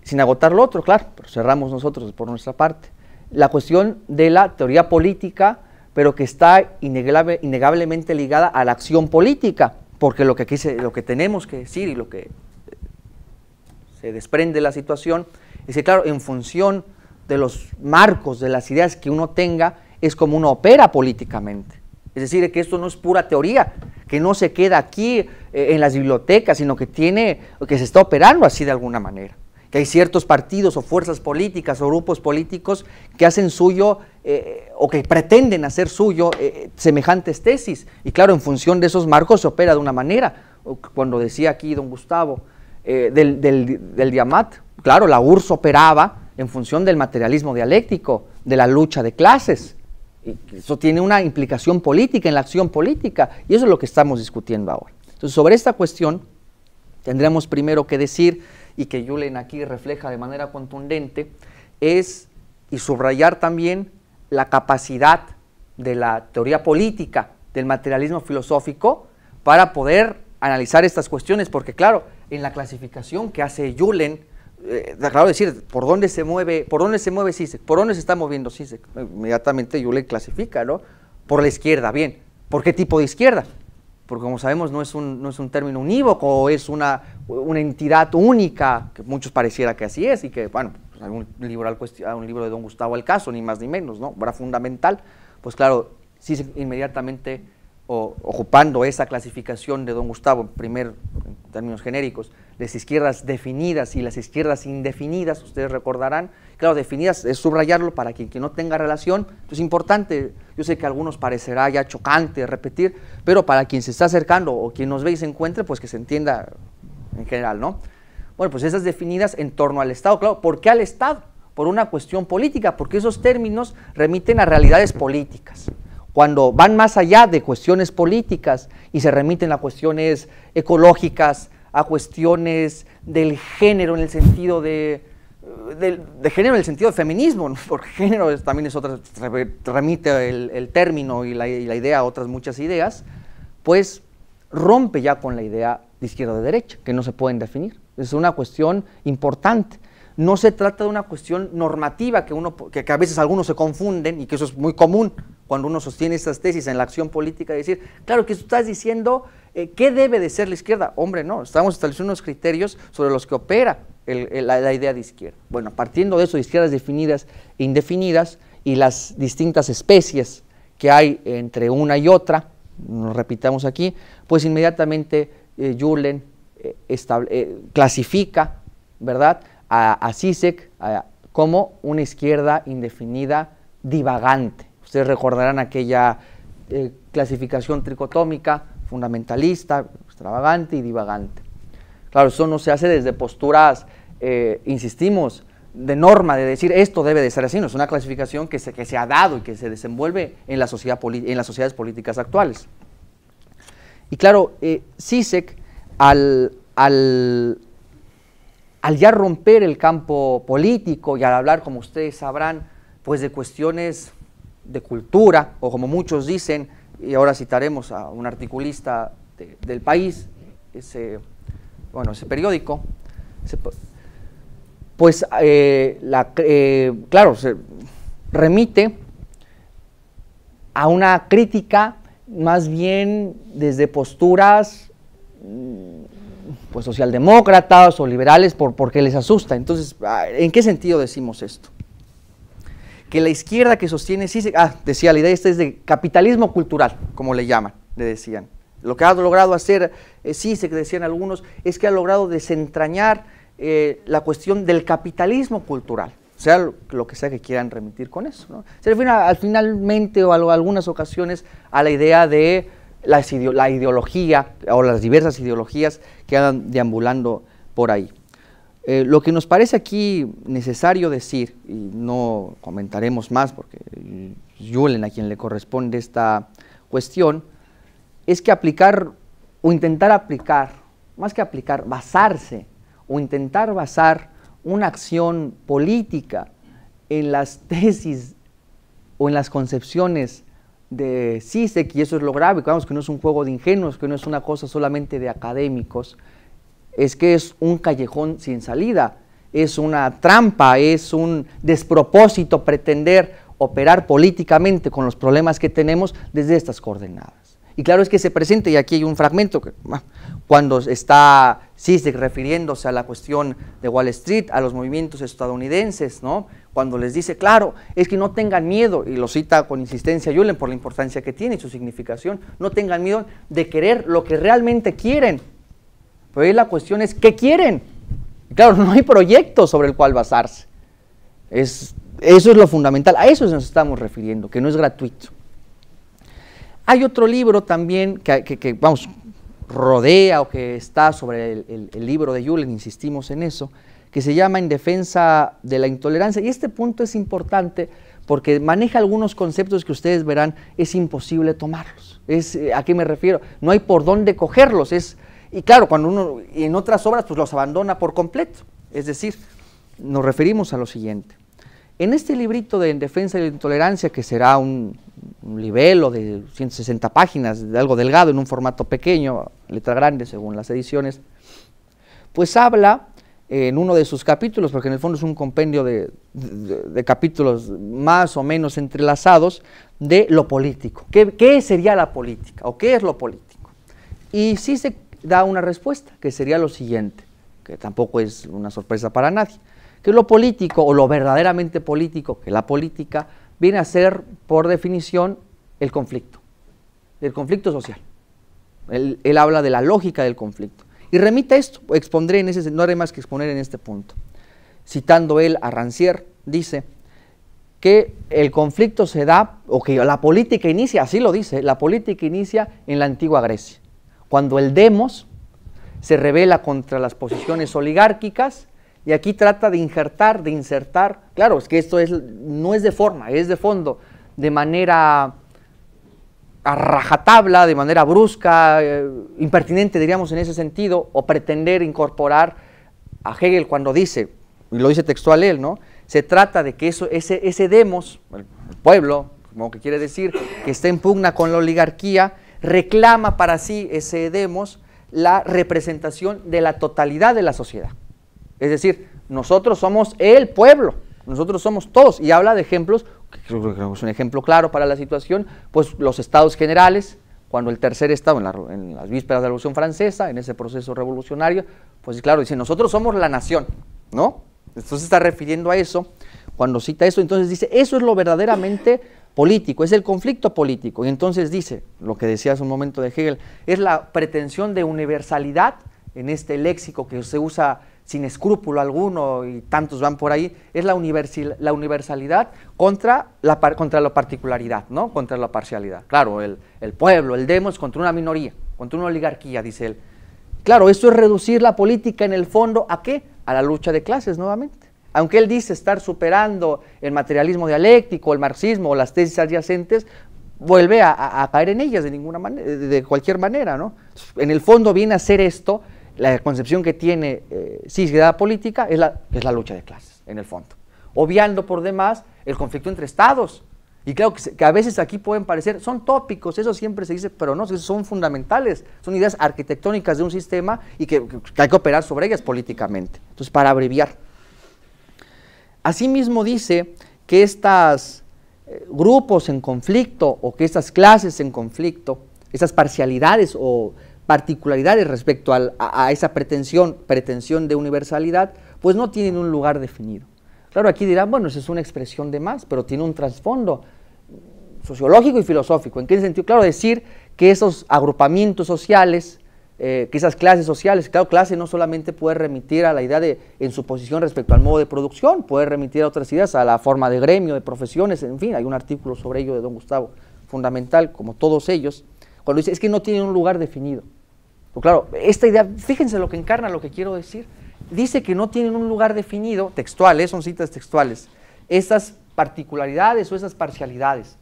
sin agotar lo otro, claro, pero cerramos nosotros por nuestra parte, la cuestión de la teoría política, pero que está innegablemente ligada a la acción política, porque lo que tenemos que decir y lo que se desprende de la situación es que, claro, en función de los marcos, de las ideas que uno tenga, es como uno opera políticamente. Es decir, que esto no es pura teoría, que no se queda aquí en las bibliotecas, sino que se está operando así de alguna manera. Que hay ciertos partidos o fuerzas políticas o grupos políticos que hacen suyo o que pretenden hacer suyo semejantes tesis. Y claro, en función de esos marcos se opera de una manera. Cuando decía aquí don Gustavo del Diamat, claro, la URSS operaba en función del materialismo dialéctico, de la lucha de clases, Eso tiene una implicación política en la acción política, y eso es lo que estamos discutiendo ahora. Entonces, sobre esta cuestión, tendríamos primero que decir, y que Julen aquí refleja de manera contundente, y subrayar también la capacidad de la teoría política, del materialismo filosófico, para poder analizar estas cuestiones, porque claro, en la clasificación que hace Julen, claro, decir, ¿por dónde se mueve Zizek? ¿Por dónde se está moviendo Zizek? Inmediatamente Julen clasifica, ¿no? Por la izquierda, bien. ¿Por qué tipo de izquierda? Porque como sabemos no es un término unívoco, es una entidad única, que muchos pareciera que así es, y que, bueno, pues hay un libro de don Gustavo Alcazo, ni más ni menos, ¿no? Obra fundamental, pues claro, Zizek inmediatamente, ocupando esa clasificación de don Gustavo, en términos genéricos, las izquierdas definidas y las izquierdas indefinidas, ustedes recordarán, claro, definidas es subrayarlo para quien no tenga relación, es importante, yo sé que a algunos parecerá ya chocante repetir, pero para quien se está acercando o quien nos ve y se encuentre, pues que se entienda en general, ¿no? Bueno, pues esas definidas en torno al Estado, claro, ¿por qué al Estado? Por una cuestión política, porque esos términos remiten a realidades políticas. Cuando van más allá de cuestiones políticas y se remiten a cuestiones ecológicas, a cuestiones del género en el sentido de género en el sentido de feminismo, ¿no? Porque género también es otra, remite el término y la idea a otras muchas ideas, pues rompe ya con la idea de izquierda o de derecha, que no se pueden definir. Es una cuestión importante. No se trata de una cuestión normativa que a veces algunos se confunden, y que eso es muy común cuando uno sostiene estas tesis en la acción política, de decir, claro que tú estás diciendo qué debe de ser la izquierda. Hombre, no, estamos estableciendo unos criterios sobre los que opera la idea de izquierda. Bueno, partiendo de eso, de izquierdas definidas e indefinidas, y las distintas especies que hay entre una y otra, nos repitamos aquí, pues inmediatamente Julen clasifica, ¿verdad?, a Zizek como una izquierda indefinida divagante. Ustedes recordarán aquella clasificación tricotómica, fundamentalista, extravagante y divagante. Claro, eso no se hace desde posturas, insistimos, de norma, de decir esto debe de ser así, no es una clasificación que se ha dado y que se desenvuelve en las sociedades políticas actuales. Y claro, Zizek, al ya romper el campo político y al hablar, como ustedes sabrán, pues de cuestiones de cultura, o como muchos dicen, y ahora citaremos a un articulista del País, ese periódico, pues claro, se remite a una crítica más bien desde posturas pues socialdemócratas o liberales porque les asusta. Entonces, ¿en qué sentido decimos esto? Que la izquierda que sostiene Zizek, decía, la idea esta es de capitalismo cultural, como le llaman, le decían. Lo que ha logrado hacer Zizek, decían algunos, es que ha logrado desentrañar la cuestión del capitalismo cultural, sea lo que sea que quieran remitir con eso, ¿no? Se refiere finalmente o a algunas ocasiones a la idea de la ideología o las diversas ideologías que andan deambulando por ahí. Lo que nos parece aquí necesario decir, y no comentaremos más porque Julen a quien le corresponde esta cuestión, es que aplicar o intentar aplicar, más que aplicar, basarse o intentar basar una acción política en las tesis o en las concepciones de Zizek, y eso es lo grave, digamos que no es un juego de ingenuos, que no es una cosa solamente de académicos, es que es un callejón sin salida, es una trampa, es un despropósito pretender operar políticamente con los problemas que tenemos desde estas coordenadas. Y claro es que se presenta, y aquí hay un fragmento, que, cuando está Zizek refiriéndose a la cuestión de Wall Street, a los movimientos estadounidenses, ¿no? Cuando les dice, claro, es que no tengan miedo, y lo cita con insistencia Julen por la importancia que tiene y su significación, no tengan miedo de querer lo que realmente quieren. Pero ahí la cuestión es, ¿qué quieren? Y claro, no hay proyecto sobre el cual basarse. Eso es lo fundamental, a eso nos estamos refiriendo, que no es gratuito. Hay otro libro también que vamos, rodea o que está sobre el libro de Julen, insistimos en eso, que se llama En defensa de la intolerancia, y este punto es importante porque maneja algunos conceptos que ustedes verán, es imposible tomarlos. ¿A qué me refiero? No hay por dónde cogerlos. Y claro, cuando uno en otras obras pues los abandona por completo. Es decir, nos referimos a lo siguiente. En este librito de En defensa de la intolerancia, que será un libelo de 160 páginas, de algo delgado, en un formato pequeño, letra grande según las ediciones, pues habla en uno de sus capítulos, porque en el fondo es un compendio de capítulos más o menos entrelazados, de lo político. ¿Qué sería la política o qué es lo político? Y sí se da una respuesta, que sería lo siguiente, que tampoco es una sorpresa para nadie, que lo político o lo verdaderamente político, que la política viene a ser por definición el conflicto social. Él habla de la lógica del conflicto. Y remite esto, expondré no haré más que exponer en este punto. Citando él a Rancière, dice que el conflicto se da, o que la política inicia, así lo dice, la política inicia en la antigua Grecia, cuando el demos se rebela contra las posiciones oligárquicas, y aquí trata de insertar, claro, es que esto no es de forma, es de fondo, de manera a rajatabla, de manera brusca, impertinente diríamos en ese sentido, o pretender incorporar a Hegel cuando dice, y lo dice textual él, ¿no? Se trata de que ese demos, el pueblo, como que quiere decir, que está en pugna con la oligarquía, reclama para sí ese demos la representación de la totalidad de la sociedad. Es decir, nosotros somos el pueblo, nosotros somos todos, y habla de ejemplos, creo que es un ejemplo claro para la situación, pues los estados generales, cuando el tercer estado, en las vísperas de la Revolución Francesa, en ese proceso revolucionario, pues claro, dice, nosotros somos la nación, ¿no? Entonces está refiriendo a eso, cuando cita eso, entonces dice, eso es lo verdaderamente político, es el conflicto político, y entonces dice, lo que decía hace un momento de Hegel, es la pretensión de universalidad, en este léxico que se usa sin escrúpulo alguno, y tantos van por ahí, es la universalidad contra la particularidad, ¿no? Contra la parcialidad. Claro, el pueblo, el demos contra una minoría, contra una oligarquía, dice él. Claro, esto es reducir la política en el fondo, ¿a qué? A la lucha de clases nuevamente. Aunque él dice estar superando el materialismo dialéctico, el marxismo o las tesis adyacentes, vuelve a caer en ellas de cualquier manera, ¿no? En el fondo viene a ser esto. La concepción que tiene la política es la lucha de clases, en el fondo, obviando por demás el conflicto entre estados. Y claro que a veces aquí pueden parecer, son tópicos, eso siempre se dice, pero no, son fundamentales, son ideas arquitectónicas de un sistema y que hay que operar sobre ellas políticamente. Entonces, para abreviar. Asimismo dice que estos grupos en conflicto o que estas clases en conflicto, esas parcialidades o particularidades respecto a esa pretensión de universalidad, pues no tienen un lugar definido. Claro, aquí dirán, bueno, esa es una expresión de más, pero tiene un trasfondo sociológico y filosófico. ¿En qué sentido? Claro, decir que esos agrupamientos sociales, que esas clases sociales, claro, clase no solamente puede remitir a la idea en su posición respecto al modo de producción, puede remitir a otras ideas, a la forma de gremio, de profesiones, en fin, hay un artículo sobre ello de don Gustavo, fundamental, como todos ellos, cuando dice, es que no tienen un lugar definido. Pero claro, esta idea, fíjense lo que encarna, lo que quiero decir, dice que no tienen un lugar definido, textuales, son citas textuales, esas particularidades o esas parcialidades.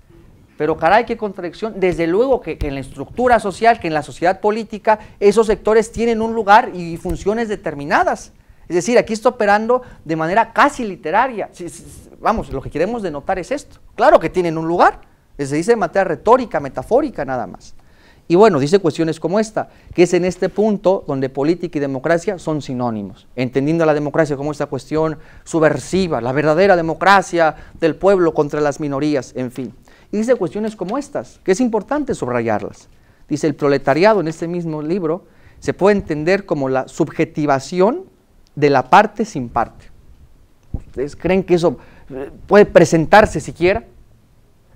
Pero caray, qué contradicción, desde luego que en la estructura social, que en la sociedad política, esos sectores tienen un lugar y funciones determinadas. Es decir, aquí está operando de manera casi literaria. Vamos, lo que queremos denotar es esto. Claro que tienen un lugar, se dice de materia retórica, metafórica, nada más. Y bueno, dice cuestiones como esta, que es en este punto donde política y democracia son sinónimos, entendiendo a la democracia como esta cuestión subversiva, la verdadera democracia del pueblo contra las minorías, en fin. Y dice cuestiones como estas, que es importante subrayarlas. Dice, el proletariado en este mismo libro se puede entender como la subjetivación de la parte sin parte. ¿Ustedes creen que eso puede presentarse siquiera?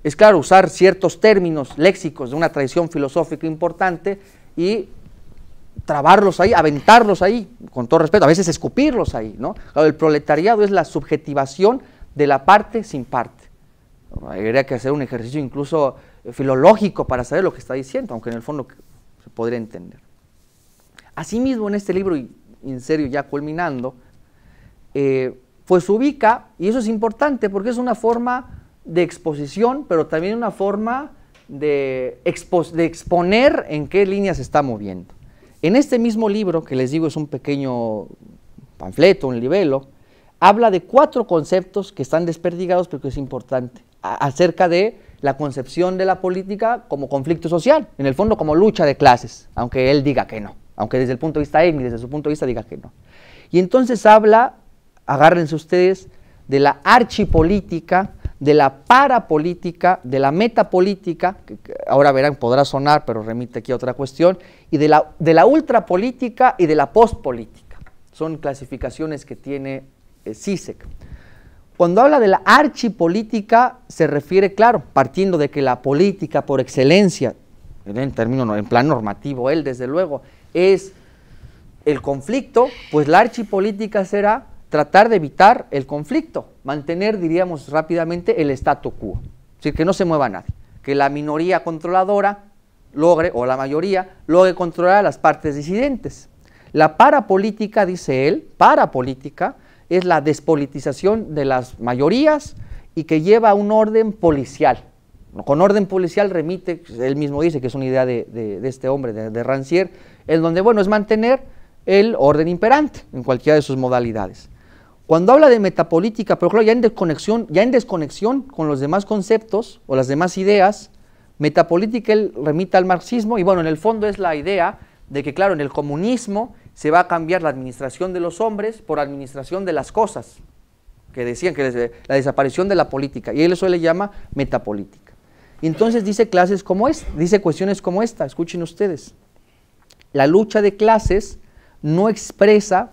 Es claro, usar ciertos términos léxicos de una tradición filosófica importante y trabarlos ahí, aventarlos ahí, con todo respeto, a veces escupirlos ahí, ¿no? Claro, el proletariado es la subjetivación de la parte sin parte. Habría que hacer un ejercicio incluso filológico para saber lo que está diciendo, aunque en el fondo se podría entender. Asimismo, en este libro, y en serio ya culminando, pues ubica, y eso es importante porque es una forma de exposición, pero también una forma de exponer en qué línea se está moviendo. En este mismo libro, que les digo es un pequeño panfleto, un libelo, habla de 4 conceptos que están desperdigados, pero que es importante, acerca de la concepción de la política como conflicto social, en el fondo como lucha de clases, aunque él diga que no, aunque desde el punto de vista étnico, desde su punto de vista diga que no. Y entonces habla, agárrense ustedes, de la archipolítica, de la parapolítica, de la metapolítica, que ahora verán podrá sonar, pero remite aquí a otra cuestión, y de la ultrapolítica y de la postpolítica. Son clasificaciones que tiene Zizek. Cuando habla de la archipolítica se refiere, claro, partiendo de que la política por excelencia, en plan normativo, él desde luego, es el conflicto, pues la archipolítica será tratar de evitar el conflicto, mantener, diríamos rápidamente, el statu quo, es decir, que no se mueva nadie, que la minoría controladora logre, o la mayoría, logre controlar a las partes disidentes. La parapolítica, dice él, parapolítica, es la despolitización de las mayorías y que lleva a un orden policial. Con orden policial remite, él mismo dice que es una idea de este hombre, de Rancière, en donde, bueno, es mantener el orden imperante en cualquiera de sus modalidades. Cuando habla de metapolítica, pero claro, ya en desconexión con los demás conceptos o las demás ideas, metapolítica él remite al marxismo y bueno, en el fondo es la idea de que, claro, en el comunismo se va a cambiar la administración de los hombres por administración de las cosas, que decían que la desaparición de la política, y él eso le llama metapolítica. Y entonces dice dice cuestiones como esta, escuchen ustedes. La lucha de clases no expresa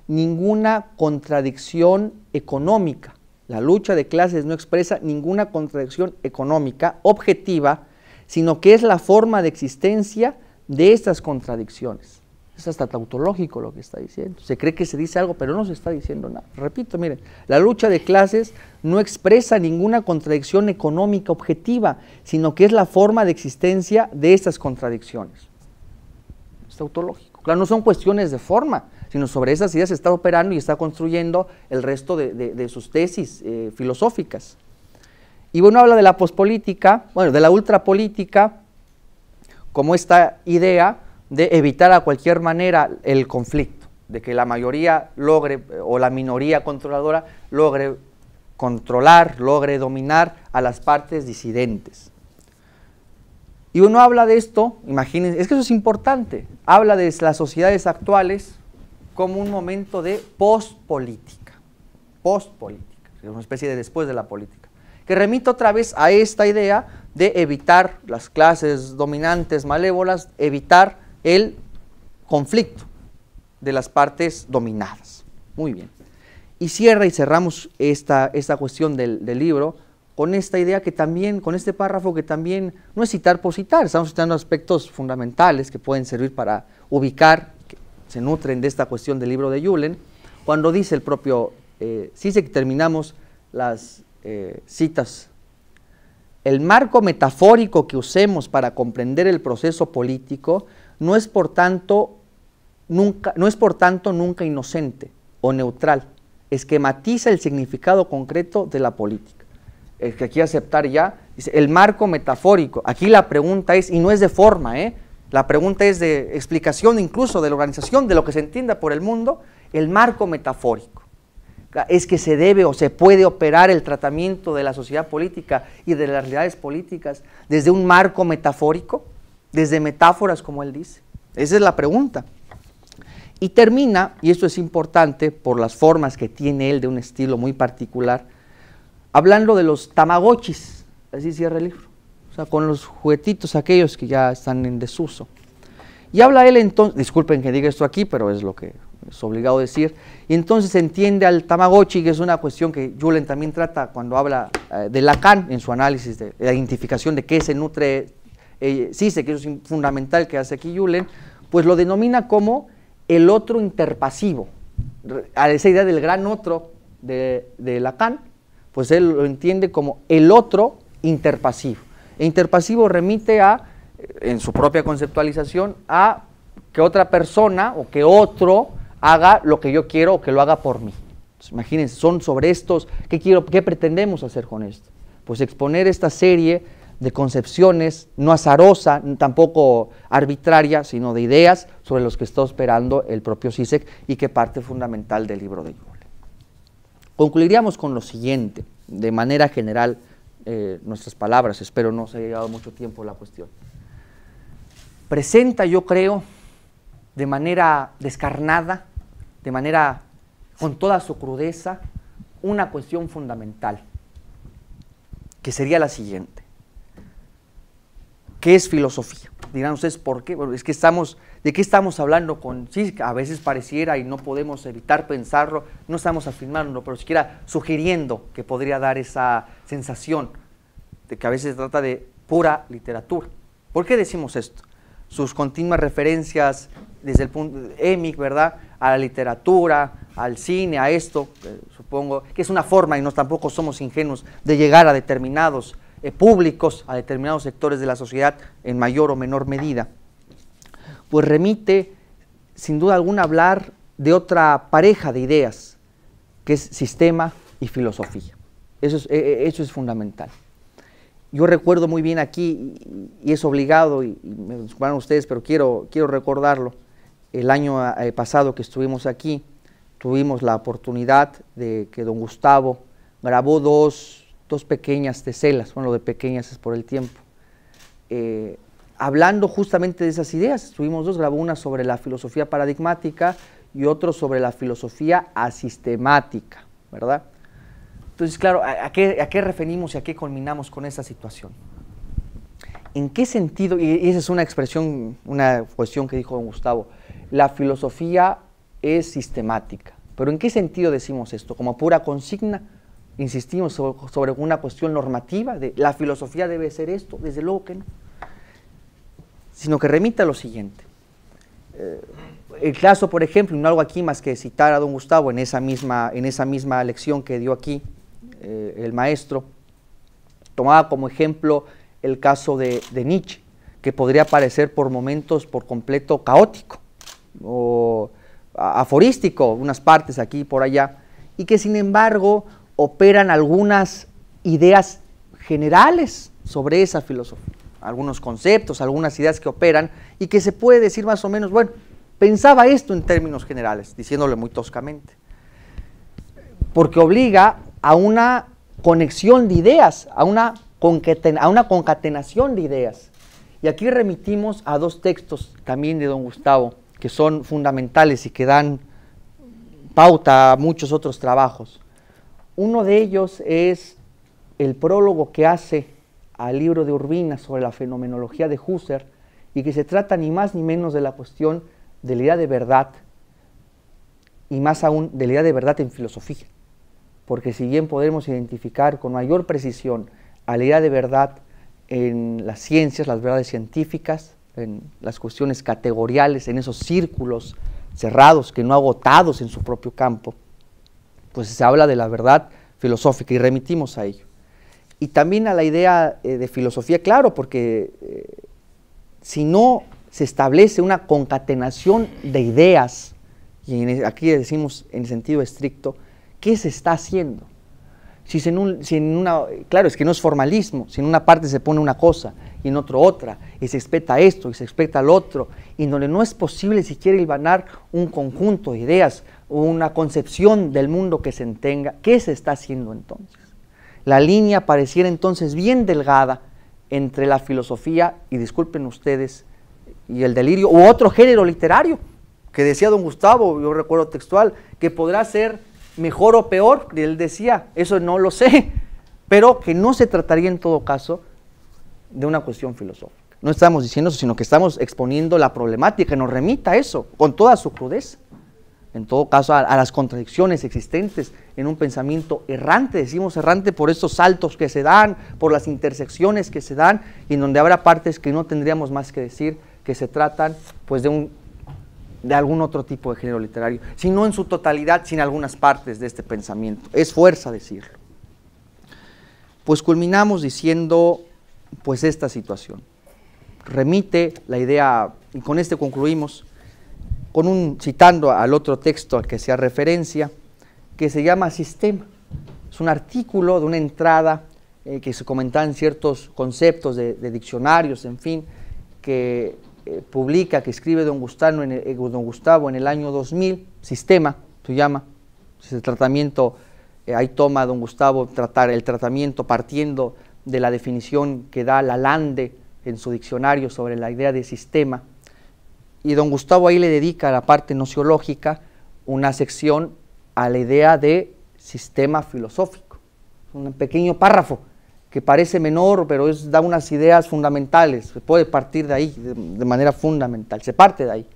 ninguna contradicción económica. La lucha de clases no expresa ninguna contradicción económica objetiva, sino que es la forma de existencia de estas contradicciones. Es hasta tautológico lo que está diciendo. Se cree que se dice algo, pero no se está diciendo nada. Repito, miren, la lucha de clases no expresa ninguna contradicción económica objetiva, sino que es la forma de existencia de estas contradicciones. Es tautológico. Claro, no son cuestiones de forma, sino sobre esas ideas se está operando y está construyendo el resto de sus tesis filosóficas. Y bueno, habla de la pospolítica, bueno, de la ultrapolítica, como esta idea de evitar a cualquier manera el conflicto, de que la mayoría logre, o la minoría controladora logre controlar, logre dominar a las partes disidentes. Y uno habla de esto, imagínense, es que eso es importante, habla de las sociedades actuales como un momento de postpolítica, una especie de después de la política, que remite otra vez a esta idea de evitar las clases dominantes malévolas, evitar el conflicto de las partes dominadas. Muy bien. Y cerramos esta cuestión del libro con esta idea que también, con este párrafo que también no es citar por citar, estamos citando aspectos fundamentales que pueden servir para ubicar, que se nutren de esta cuestión del libro de Julen, cuando dice el propio Zizek, terminamos las citas. El marco metafórico que usemos para comprender el proceso político no es por tanto nunca inocente o neutral, esquematiza el significado concreto de la política. Es que aquí aceptar ya, dice, el marco metafórico, aquí la pregunta es, y no es de forma, la pregunta es de explicación incluso de la organización, de lo que se entienda por el mundo, el marco metafórico. Es que se debe o se puede operar el tratamiento de la sociedad política y de las realidades políticas desde un marco metafórico, desde metáforas como él dice. Esa es la pregunta. Y termina, y esto es importante por las formas que tiene él de un estilo muy particular, hablando de los tamagotchis, así cierra el libro, o sea, con los juguetitos aquellos que ya están en desuso. Y habla él entonces, disculpen que diga esto aquí, pero es lo que es obligado decir, y entonces se entiende al tamagotchi, que es una cuestión que Julen también trata cuando habla de Lacan en su análisis de la identificación de qué se nutre Zizek, que eso es fundamental que hace aquí Julen, pues lo denomina como el otro interpasivo, a esa idea del gran otro de Lacan, pues él lo entiende como el otro interpasivo. E interpasivo remite a, en su propia conceptualización, a que otra persona o que otro haga lo que yo quiero o que lo haga por mí. Pues imagínense, son sobre estos, ¿qué pretendemos hacer con esto? Pues exponer esta serie de concepciones, no azarosa, tampoco arbitraria, sino de ideas sobre los que está esperando el propio Zizek y que parte fundamental del libro de Joule. Concluiríamos con lo siguiente, de manera general, nuestras palabras, espero no se haya llevado mucho tiempo la cuestión. Presenta, yo creo, de manera descarnada, de manera con toda su crudeza, una cuestión fundamental, que sería la siguiente. ¿Qué es filosofía? Dirán ustedes, ¿por qué? Bueno, es que ¿de qué estamos hablando con Zizek? A veces pareciera, y no podemos evitar pensarlo, no estamos afirmándolo, pero siquiera sugiriendo que podría dar esa sensación de que a veces se trata de pura literatura. ¿Por qué decimos esto? Sus continuas referencias desde el punto émic, ¿verdad?, a la literatura, al cine, a esto, supongo que es una forma, y no tampoco somos ingenuos, de llegar a determinados públicos, a determinados sectores de la sociedad en mayor o menor medida, pues remite sin duda alguna a hablar de otra pareja de ideas, que es sistema y filosofía. Eso es fundamental. Yo recuerdo muy bien aquí, y es obligado, y me disculpan ustedes, pero quiero recordarlo, el año pasado que estuvimos aquí, tuvimos la oportunidad de que don Gustavo grabó dos pequeñas teselas, bueno, de pequeñas es por el tiempo, hablando justamente de esas ideas. Estuvimos dos, grabó una sobre la filosofía paradigmática y otro sobre la filosofía asistemática, ¿verdad? Entonces, claro, ¿a qué referimos y a qué culminamos con esa situación? ¿En qué sentido? Y esa es una expresión, una cuestión que dijo don Gustavo, la filosofía es sistemática. ¿Pero en qué sentido decimos esto? ¿Como pura consigna? Insistimos sobre una cuestión normativa de la filosofía debe ser esto, desde luego que no, sino que remite a lo siguiente. El caso, por ejemplo, y no hago aquí más que citar a don Gustavo en esa misma lección que dio aquí el maestro, tomaba como ejemplo el caso de Nietzsche, que podría parecer por momentos por completo caótico o aforístico, unas partes aquí y por allá, y que sin embargo operan algunas ideas generales sobre esa filosofía, algunos conceptos, algunas ideas que operan y que se puede decir más o menos, bueno, pensaba esto en términos generales, diciéndole muy toscamente, porque obliga a una conexión de ideas, a una concatenación de ideas. Y aquí remitimos a dos textos también de don Gustavo, que son fundamentales y que dan pauta a muchos otros trabajos. Uno de ellos es el prólogo que hace al libro de Urbina sobre la fenomenología de Husserl, y que se trata ni más ni menos de la cuestión de la idea de verdad, y más aún de la idea de verdad en filosofía. Porque si bien podemos identificar con mayor precisión a la idea de verdad en las ciencias, las verdades científicas, en las cuestiones categoriales, en esos círculos cerrados que no agotados en su propio campo, pues se habla de la verdad filosófica y remitimos a ello. Y también a la idea de filosofía, claro, porque si no se establece una concatenación de ideas, y aquí decimos en sentido estricto, ¿qué se está haciendo? Claro, es que no es formalismo, si en una parte se pone una cosa y en otro otra, y se expecta esto y se expecta lo otro, y donde no es posible siquiera hilvanar un conjunto de ideas o una concepción del mundo que se entenga, ¿qué se está haciendo entonces? La línea pareciera entonces bien delgada entre la filosofía, y disculpen ustedes, y el delirio, u otro género literario, que decía don Gustavo, yo recuerdo textual, que podrá ser mejor o peor, él decía, eso no lo sé, pero que no se trataría en todo caso de una cuestión filosófica. No estamos diciendo eso, sino que estamos exponiendo la problemática, nos remita a eso, con toda su crudeza. En todo caso, a las contradicciones existentes en un pensamiento errante, decimos errante por estos saltos que se dan, por las intersecciones que se dan, y en donde habrá partes que no tendríamos más que decir que se tratan pues de algún otro tipo de género literario, sino en su totalidad, sin algunas partes de este pensamiento. Es fuerza decirlo. Pues culminamos diciendo pues esta situación. Remite la idea, y con este concluimos, citando al otro texto al que hacía referencia, que se llama Sistema. Es un artículo de una entrada que se comentaban ciertos conceptos de diccionarios, en fin, que publica, que escribe don Gustavo en el año 2000, Sistema, se llama, es el tratamiento, ahí toma don Gustavo el tratamiento partiendo de la definición que da Lalande en su diccionario sobre la idea de sistema, y don Gustavo ahí le dedica a la parte nociológica una sección a la idea de sistema filosófico, un pequeño párrafo que parece menor, pero da unas ideas fundamentales, se puede partir de ahí de manera fundamental, se parte de ahí,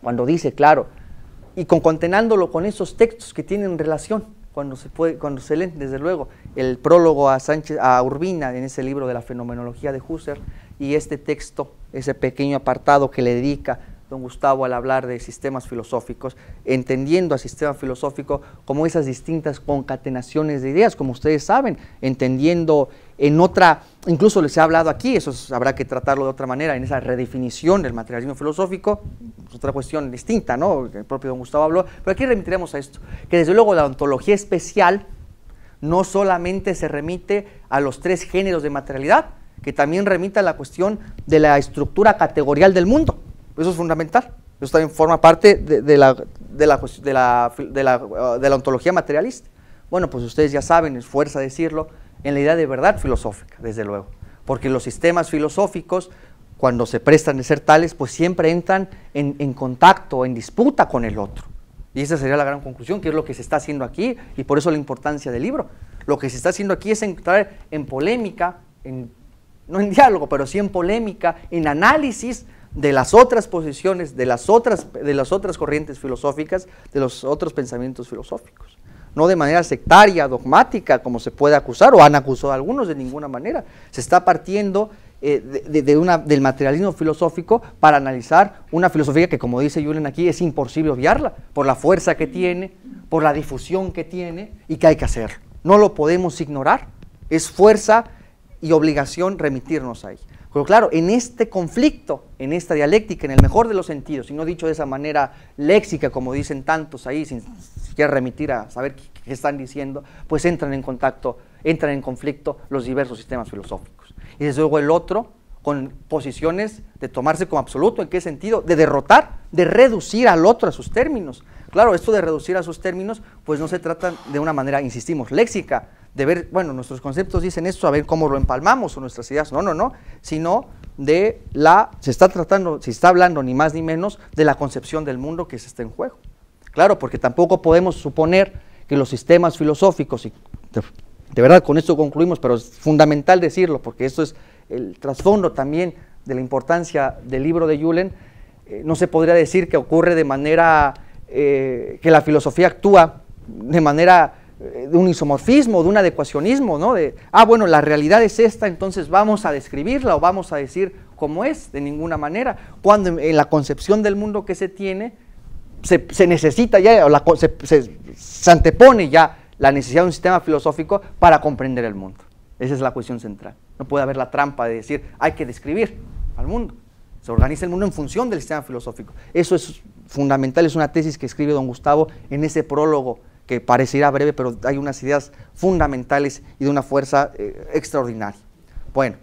cuando dice, claro, y concatenándolo con esos textos que tienen relación, cuando se leen, desde luego, el prólogo a Urbina en ese libro de la fenomenología de Husserl, y este texto, ese pequeño apartado que le dedica don Gustavo al hablar de sistemas filosóficos, entendiendo al sistema filosófico como esas distintas concatenaciones de ideas, como ustedes saben, entendiendo en otra, incluso les he hablado aquí, eso habrá que tratarlo de otra manera, en esa redefinición del materialismo filosófico, es otra cuestión distinta, ¿no?, que el propio don Gustavo habló, pero aquí remitiremos a esto, que desde luego la ontología especial no solamente se remite a los tres géneros de materialidad, que también remite a la cuestión de la estructura categorial del mundo. Eso es fundamental, eso también forma parte de la ontología materialista. Bueno, pues ustedes ya saben, es fuerza decirlo, en la idea de verdad filosófica, desde luego, porque los sistemas filosóficos, cuando se prestan de ser tales, pues siempre entran en contacto, en disputa con el otro. Y esa sería la gran conclusión, que es lo que se está haciendo aquí, y por eso la importancia del libro. Lo que se está haciendo aquí es entrar en polémica, no en diálogo, pero sí en polémica, en análisis de las otras posiciones, de las otras corrientes filosóficas, de los otros pensamientos filosóficos. No de manera sectaria, dogmática, como se puede acusar, o han acusado a algunos, de ninguna manera. Se está partiendo del materialismo filosófico para analizar una filosofía que, como dice Julen aquí, es imposible obviarla, por la fuerza que tiene, por la difusión que tiene, y que hay que hacer. No lo podemos ignorar, es fuerza y obligación remitirnos ahí. Pero claro, en este conflicto, en esta dialéctica, en el mejor de los sentidos, y no dicho de esa manera léxica como dicen tantos ahí, sin siquiera remitir a saber qué están diciendo, pues entran en contacto, entran en conflicto los diversos sistemas filosóficos. Y desde luego el otro, con posiciones de tomarse como absoluto, ¿en qué sentido? De derrotar, de reducir al otro a sus términos. Claro, esto de reducir a sus términos, pues no se trata de una manera, insistimos, léxica, de ver, bueno, nuestros conceptos dicen esto, a ver cómo lo empalmamos, o nuestras ideas, no, sino se está hablando ni más ni menos de la concepción del mundo que se está en juego. Claro, porque tampoco podemos suponer que los sistemas filosóficos, y de verdad con esto concluimos, pero es fundamental decirlo, porque esto es el trasfondo también de la importancia del libro de Julen, no se podría decir que ocurre de manera, que la filosofía actúa de manera de un isomorfismo, de un adecuacionismo, ¿no? Bueno, la realidad es esta, entonces vamos a describirla o vamos a decir cómo es, de ninguna manera, cuando en la concepción del mundo que se tiene, se necesita ya, se antepone ya la necesidad de un sistema filosófico para comprender el mundo. Esa es la cuestión central. No puede haber la trampa de decir, hay que describir al mundo. Se organiza el mundo en función del sistema filosófico. Eso es fundamental, es una tesis que escribe don Gustavo en ese prólogo, que parecerá breve, pero hay unas ideas fundamentales y de una fuerza extraordinaria. Bueno,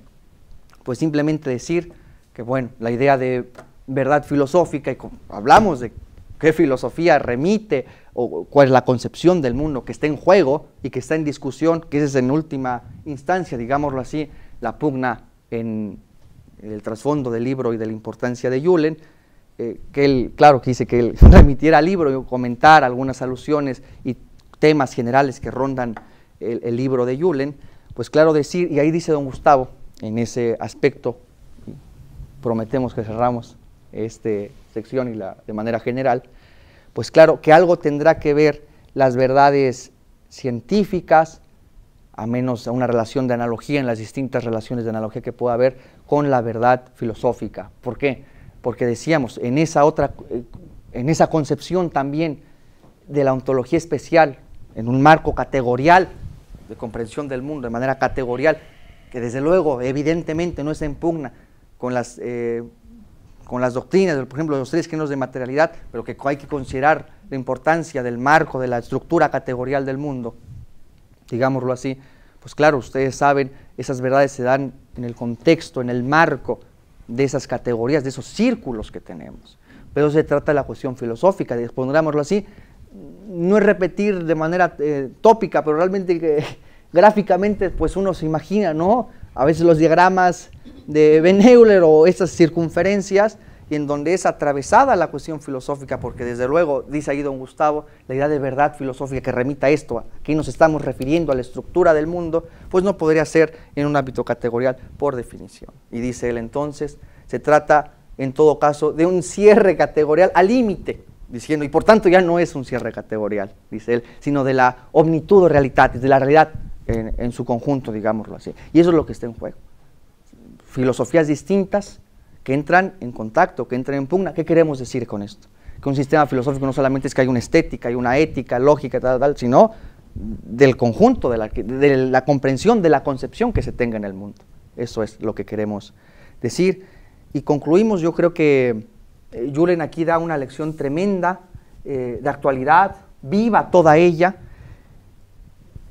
pues simplemente decir que, bueno, la idea de verdad filosófica, y hablamos de qué filosofía remite, o cuál es la concepción del mundo que está en juego y que está en discusión, que esa es en última instancia, digámoslo así, la pugna en el trasfondo del libro y de la importancia de Julen, que él, claro, que dice que él remitiera al libro y comentar algunas alusiones y temas generales que rondan el libro de Julen, pues claro decir, y ahí dice don Gustavo, en ese aspecto, prometemos que cerramos esta sección y de manera general, pues claro que algo tendrá que ver las verdades científicas, a menos a una relación de analogía en las distintas relaciones de analogía que pueda haber, con la verdad filosófica. ¿Por qué? Porque decíamos, en esa concepción también de la ontología especial, en un marco categorial de comprensión del mundo, de manera categorial, que desde luego, evidentemente, no es en pugna con las con las doctrinas, por ejemplo, los 3 géneros de materialidad, pero que hay que considerar la importancia del marco, de la estructura categorial del mundo, digámoslo así, pues claro, ustedes saben, esas verdades se dan en el contexto, en el marco de esas categorías, de esos círculos que tenemos. Pero se trata de la cuestión filosófica, pongámoslo así, no es repetir de manera tópica, pero realmente gráficamente pues uno se imagina, ¿no? A veces los diagramas de Ben Euler o estas circunferencias, y en donde es atravesada la cuestión filosófica, porque desde luego, dice ahí don Gustavo, la idea de verdad filosófica que remita a esto, aquí nos estamos refiriendo a la estructura del mundo, pues no podría ser en un ámbito categorial por definición. Y dice él entonces, se trata en todo caso de un cierre categorial al límite, diciendo, y por tanto ya no es un cierre categorial, dice él, sino de la omnitudo realitatis, de la realidad en su conjunto, digámoslo así. Y eso es lo que está en juego. Filosofías distintas que entran en contacto, que entran en pugna. ¿Qué queremos decir con esto? Que un sistema filosófico no solamente es que hay una estética, hay una ética, lógica, sino del conjunto, de la comprensión, de la concepción que se tenga en el mundo. Eso es lo que queremos decir. Y concluimos, yo creo que Julen aquí da una lección tremenda de actualidad, viva toda ella,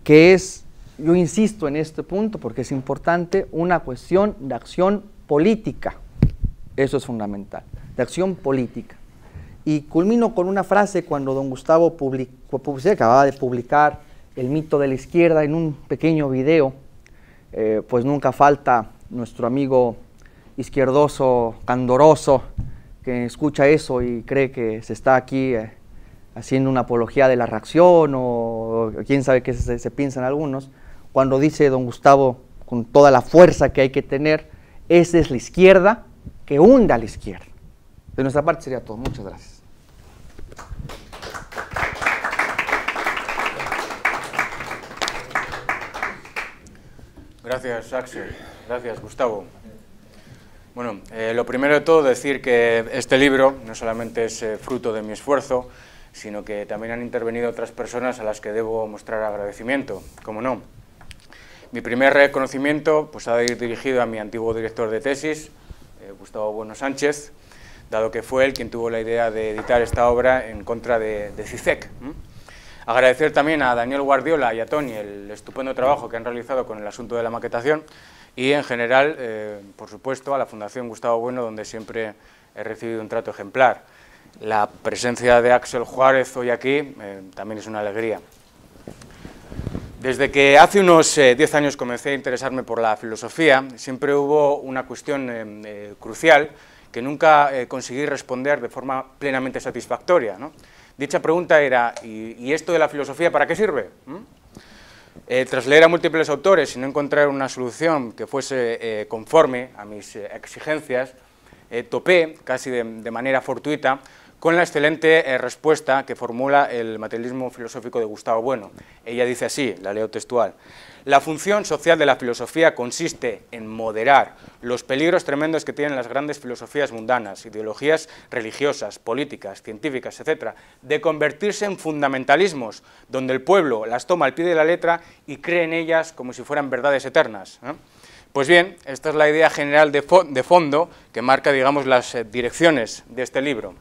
que es, yo insisto en este punto porque es importante, una cuestión de acción política. Eso es fundamental, de acción política. Y culmino con una frase cuando don Gustavo acababa de publicar El mito de la izquierda en un pequeño video, pues nunca falta nuestro amigo izquierdoso, candoroso, que escucha eso y cree que se está aquí haciendo una apología de la reacción o quién sabe qué se piensan algunos, cuando dice don Gustavo con toda la fuerza que hay que tener, esa es la izquierda que hunde a la izquierda. De nuestra parte sería todo. Muchas gracias. Gracias, Axel. Gracias, Gustavo. Bueno, lo primero de todo decir que este libro no solamente es fruto de mi esfuerzo, sino que también han intervenido otras personas a las que debo mostrar agradecimiento, cómo no. Mi primer reconocimiento pues, ha de ir dirigido a mi antiguo director de tesis, Gustavo Bueno Sánchez, dado que fue él quien tuvo la idea de editar esta obra en contra de CICEC. Agradecer también a Daniel Guardiola y a Tony el estupendo trabajo que han realizado con el asunto de la maquetación y en general, por supuesto, a la Fundación Gustavo Bueno, donde siempre he recibido un trato ejemplar. La presencia de Axel Juárez hoy aquí también es una alegría. Desde que hace unos 10 años comencé a interesarme por la filosofía, siempre hubo una cuestión crucial que nunca conseguí responder de forma plenamente satisfactoria, ¿no? Dicha pregunta era, ¿y esto de la filosofía para qué sirve? Tras leer a múltiples autores y no encontrar una solución que fuese conforme a mis exigencias, topé, casi de manera fortuita, con la excelente respuesta que formula el materialismo filosófico de Gustavo Bueno. Ella dice así, la leo textual: la función social de la filosofía consiste en moderar los peligros tremendos que tienen las grandes filosofías mundanas, ideologías religiosas, políticas, científicas, etc., de convertirse en fundamentalismos, donde el pueblo las toma al pie de la letra y cree en ellas como si fueran verdades eternas, ¿eh? Pues bien, esta es la idea general de fondo que marca, digamos, las direcciones de este libro.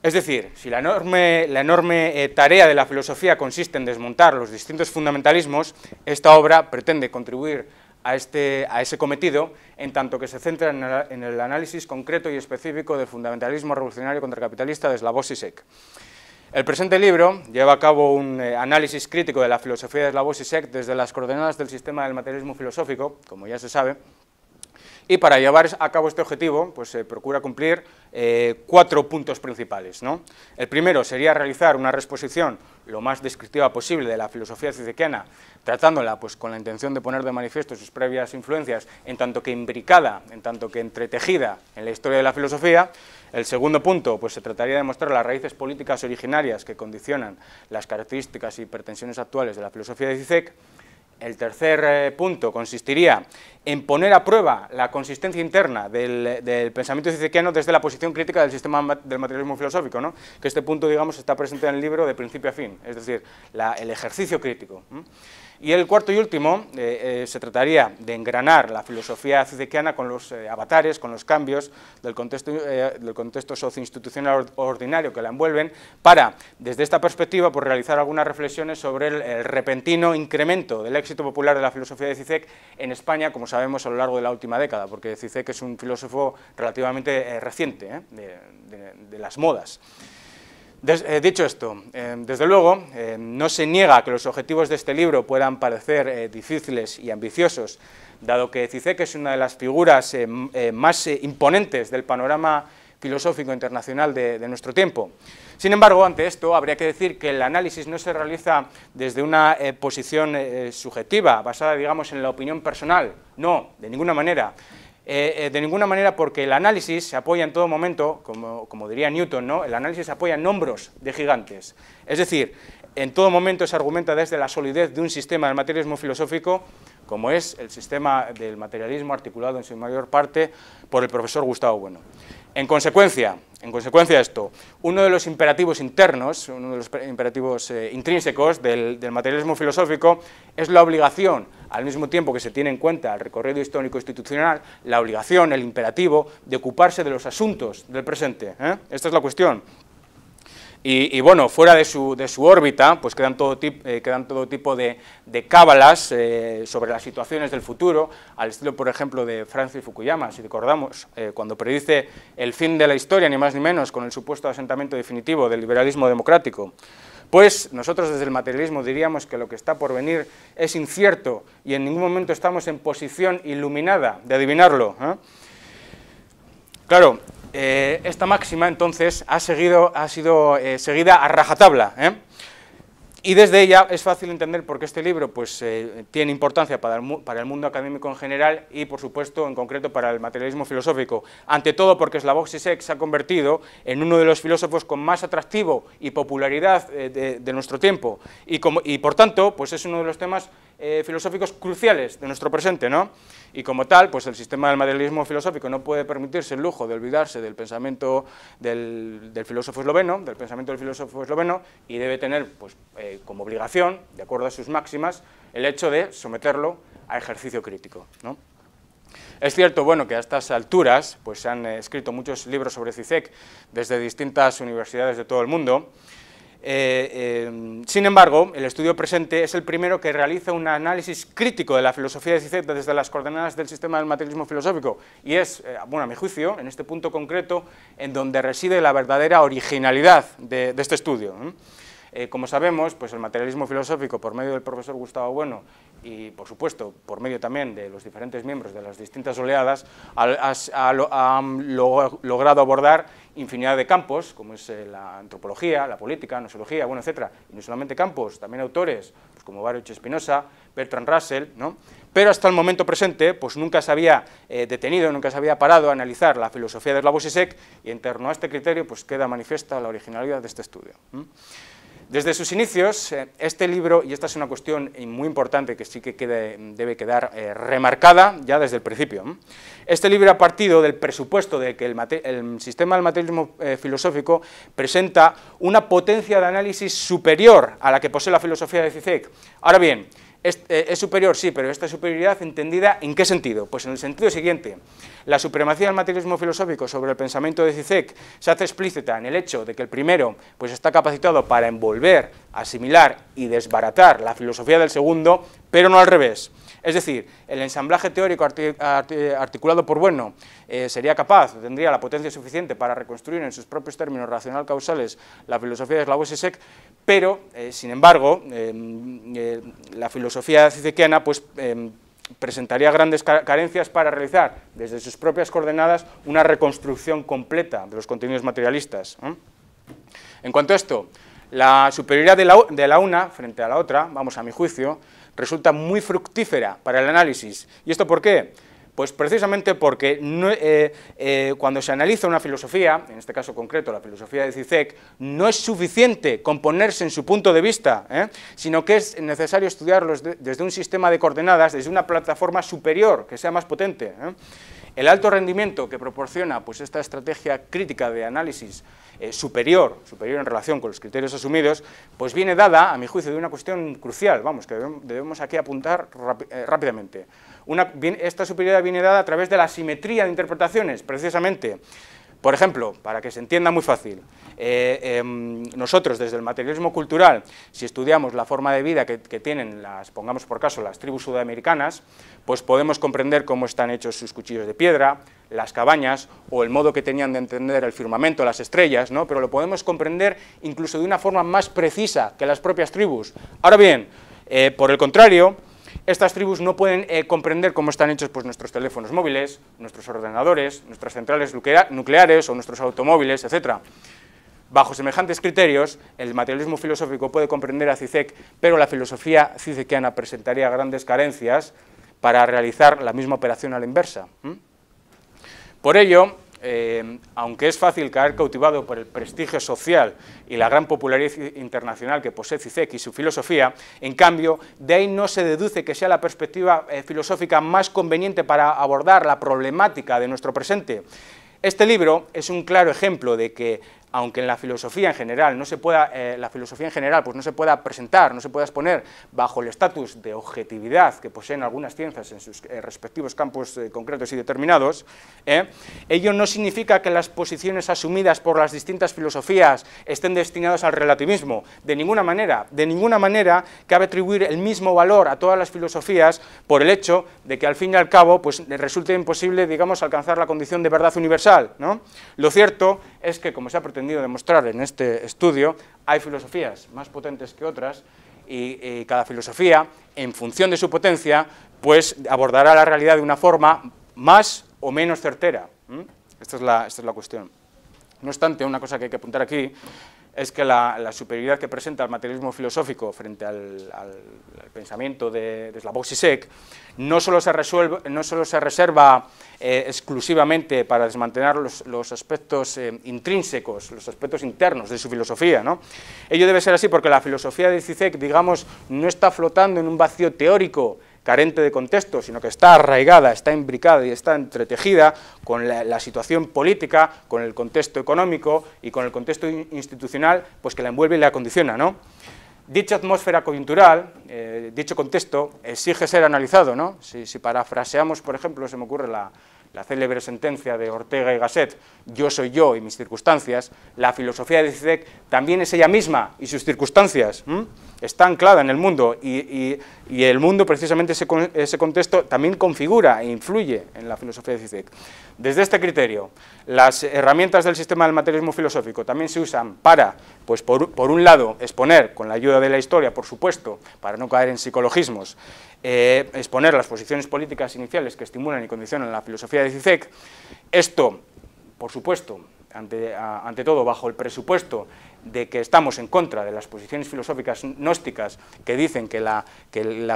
Es decir, si la enorme tarea de la filosofía consiste en desmontar los distintos fundamentalismos, esta obra pretende contribuir a ese cometido, en tanto que se centra en el análisis concreto y específico del fundamentalismo revolucionario contracapitalista de Slavoj Žižek. El presente libro lleva a cabo un análisis crítico de la filosofía de Slavoj Žižek desde las coordenadas del sistema del materialismo filosófico, como ya se sabe, y para llevar a cabo este objetivo, pues se procura cumplir 4 puntos principales, ¿no? El primero sería realizar una reexposición lo más descriptiva posible de la filosofía zizekiana, tratándola pues, con la intención de poner de manifiesto sus previas influencias, en tanto que imbricada, en tanto que entretejida en la historia de la filosofía. El segundo punto, pues se trataría de mostrar las raíces políticas originarias que condicionan las características y pretensiones actuales de la filosofía de Žižek. El tercer punto consistiría en poner a prueba la consistencia interna del pensamiento zizekiano desde la posición crítica del sistema del materialismo filosófico, ¿no? Que este punto, digamos, está presente en el libro de principio a fin, es decir, el ejercicio crítico. Y el cuarto y último se trataría de engranar la filosofía cicekiana con los avatares, con los cambios del contexto socioinstitucional ordinario que la envuelven, para, desde esta perspectiva, pues, realizar algunas reflexiones sobre el repentino incremento del éxito popular de la filosofía de Zizek en España, como sabemos, a lo largo de la última década, porque Zizek es un filósofo relativamente reciente, de las modas. Dicho esto, desde luego, no se niega que los objetivos de este libro puedan parecer difíciles y ambiciosos, dado que Zizek es una de las figuras más imponentes del panorama filosófico internacional de nuestro tiempo. Sin embargo, ante esto, habría que decir que el análisis no se realiza desde una posición subjetiva, basada, digamos, en la opinión personal. No, de ninguna manera. Porque el análisis se apoya en todo momento, como diría Newton, ¿no? El análisis se apoya en hombros de gigantes. Es decir, en todo momento se argumenta desde la solidez de un sistema del materialismo filosófico, como es el sistema del materialismo articulado en su mayor parte por el profesor Gustavo Bueno. En consecuencia esto, uno de los imperativos internos, uno de los imperativos intrínsecos del materialismo filosófico es la obligación, al mismo tiempo que se tiene en cuenta el recorrido histórico institucional, la obligación, el imperativo de ocuparse de los asuntos del presente. Esta es la cuestión. Y bueno, fuera de su órbita, pues quedan todo tipo de cábalas sobre las situaciones del futuro, al estilo, por ejemplo, de Francis Fukuyama, si recordamos, cuando predice el fin de la historia, ni más ni menos, con el supuesto asentamiento definitivo del liberalismo democrático. Pues nosotros desde el materialismo diríamos que lo que está por venir es incierto y en ningún momento estamos en posición iluminada de adivinarlo. Claro, esta máxima entonces ha sido seguida a rajatabla, y desde ella es fácil entender por qué este libro pues, tiene importancia para el mundo académico en general y, por supuesto, en concreto para el materialismo filosófico. Ante todo porque Slavoj Žižek se ha convertido en uno de los filósofos con más atractivo y popularidad de nuestro tiempo y, por tanto, pues es uno de los temas filosóficos cruciales de nuestro presente, ¿no? Y como tal, pues el sistema del materialismo filosófico no puede permitirse el lujo de olvidarse del pensamiento del filósofo esloveno, y debe tener, pues, como obligación, de acuerdo a sus máximas, el hecho de someterlo a ejercicio crítico, ¿no? Es cierto, bueno, que a estas alturas pues, se han escrito muchos libros sobre Zizek desde distintas universidades de todo el mundo. Sin embargo, el estudio presente es el primero que realiza un análisis crítico de la filosofía de Zizek desde las coordenadas del sistema del materialismo filosófico, y es, bueno, a mi juicio, en este punto concreto, en donde reside la verdadera originalidad de este estudio. Como sabemos, pues el materialismo filosófico, por medio del profesor Gustavo Bueno y, por supuesto, por medio también de los diferentes miembros de las distintas oleadas, han logrado abordar infinidad de campos, como es la antropología, la política, la gnoseología, bueno, etcétera, y no solamente campos, también autores, pues como Baruch Spinoza, Bertrand Russell, ¿no? Pero hasta el momento presente, pues nunca se había detenido, nunca se había parado a analizar la filosofía de Slavoj Žižek, y en torno a este criterio, pues queda manifiesta la originalidad de este estudio. Desde sus inicios, este libro, y esta es una cuestión muy importante que sí que debe quedar remarcada ya desde el principio, este libro ha partido del presupuesto de que el sistema del materialismo filosófico presenta una potencia de análisis superior a la que posee la filosofía de Zizek. Ahora bien, es superior, sí, pero esta superioridad entendida ¿en qué sentido? Pues en el sentido siguiente: la supremacía del materialismo filosófico sobre el pensamiento de Zizek se hace explícita en el hecho de que el primero pues, está capacitado para envolver, asimilar y desbaratar la filosofía del segundo, pero no al revés. Es decir, el ensamblaje teórico articulado por Bueno sería capaz, tendría la potencia suficiente para reconstruir en sus propios términos racional-causales la filosofía de Slavoj Žižek, pero, sin embargo, la filosofía zizekiana pues, presentaría grandes carencias para realizar, desde sus propias coordenadas, una reconstrucción completa de los contenidos materialistas. En cuanto a esto, la superioridad de la una frente a la otra, vamos, a mi juicio, resulta muy fructífera para el análisis. ¿Y esto por qué? Pues precisamente porque cuando se analiza una filosofía, en este caso concreto la filosofía de Zizek, no es suficiente con ponerse en su punto de vista, sino que es necesario estudiarlos desde un sistema de coordenadas, desde una plataforma superior, que sea más potente. El alto rendimiento que proporciona pues, esta estrategia crítica de análisis superior en relación con los criterios asumidos, pues viene dada, a mi juicio, de una cuestión crucial, vamos, que debemos aquí apuntar rápidamente. Esta superioridad viene dada a través de la simetría de interpretaciones, precisamente. Por ejemplo, para que se entienda muy fácil, nosotros desde el materialismo cultural, si estudiamos la forma de vida que tienen, pongamos por caso, las tribus sudamericanas, pues podemos comprender cómo están hechos sus cuchillos de piedra, las cabañas, o el modo que tenían de entender el firmamento, las estrellas, ¿no? Pero lo podemos comprender incluso de una forma más precisa que las propias tribus. Ahora bien, por el contrario, estas tribus no pueden comprender cómo están hechos pues, nuestros teléfonos móviles, nuestros ordenadores, nuestras centrales nucleares o nuestros automóviles, etc. Bajo semejantes criterios, el materialismo filosófico puede comprender a Zizek, pero la filosofía zizekiana presentaría grandes carencias para realizar la misma operación a la inversa. Por ello, aunque es fácil caer cautivado por el prestigio social y la gran popularidad internacional que posee Zizek y su filosofía, en cambio, de ahí no se deduce que sea la perspectiva filosófica más conveniente para abordar la problemática de nuestro presente. Este libro es un claro ejemplo de que, aunque en la filosofía en general no se pueda, pues no se pueda presentar, no se pueda exponer bajo el estatus de objetividad que poseen algunas ciencias en sus respectivos campos concretos y determinados, ello no significa que las posiciones asumidas por las distintas filosofías estén destinadas al relativismo. De ninguna manera cabe atribuir el mismo valor a todas las filosofías por el hecho de que al fin y al cabo pues, resulte imposible, digamos, alcanzar la condición de verdad universal, ¿no? Lo cierto es que, como se ha pretendido demostrar en este estudio, hay filosofías más potentes que otras y cada filosofía, en función de su potencia, pues abordará la realidad de una forma más o menos certera. Esta es la cuestión. No obstante, una cosa que hay que apuntar aquí es que la superioridad que presenta el materialismo filosófico frente al pensamiento de Slavoj Žižek no solo se reserva exclusivamente para desmantelar los aspectos intrínsecos, los aspectos internos de su filosofía, ¿no? Ello debe ser así porque la filosofía de Zizek, digamos, no está flotando en un vacío teórico carente de contexto, sino que está arraigada, está imbricada y está entretejida con la situación política, con el contexto económico y con el contexto institucional, pues que la envuelve y la condiciona, ¿no? Dicha atmósfera coyuntural, dicho contexto, exige ser analizado, ¿no? Si parafraseamos, por ejemplo, se me ocurre la célebre sentencia de Ortega y Gasset, yo soy yo y mis circunstancias, la filosofía de Zizek también es ella misma y sus circunstancias, está anclada en el mundo y el mundo, precisamente ese contexto, también configura e influye en la filosofía de Zizek. Desde este criterio, las herramientas del sistema del materialismo filosófico también se usan para, pues por un lado, exponer, con la ayuda de la historia, por supuesto, para no caer en psicologismos, exponer las posiciones políticas iniciales que estimulan y condicionan la filosofía de Zizek. Esto, por supuesto, ante todo, bajo el presupuesto de que estamos en contra de las posiciones filosóficas gnósticas que dicen que la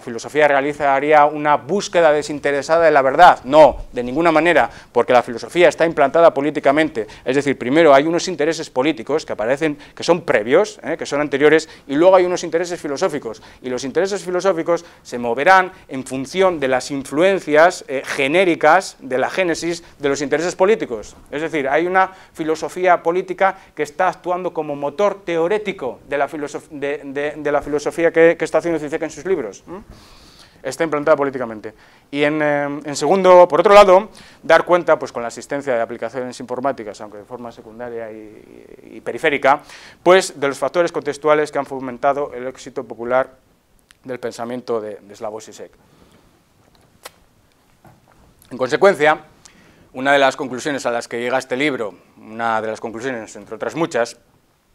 filosofía realizaría una búsqueda desinteresada de la verdad. No, de ninguna manera, porque la filosofía está implantada políticamente. Es decir, primero hay unos intereses políticos que aparecen, que son previos, que son anteriores, y luego hay unos intereses filosóficos. Y los intereses filosóficos se moverán en función de las influencias genéricas de la génesis de los intereses políticos. Es decir, hay una filosofía política que está actuando como motor teórico de la filosofía que está haciendo Zizek en sus libros. Está implantada políticamente. Y en segundo, por otro lado, dar cuenta, pues con la asistencia de aplicaciones informáticas, aunque de forma secundaria y periférica, pues de los factores contextuales que han fomentado el éxito popular del pensamiento de Slavoj Žižek. En consecuencia, una de las conclusiones a las que llega este libro, una de las conclusiones, entre otras muchas,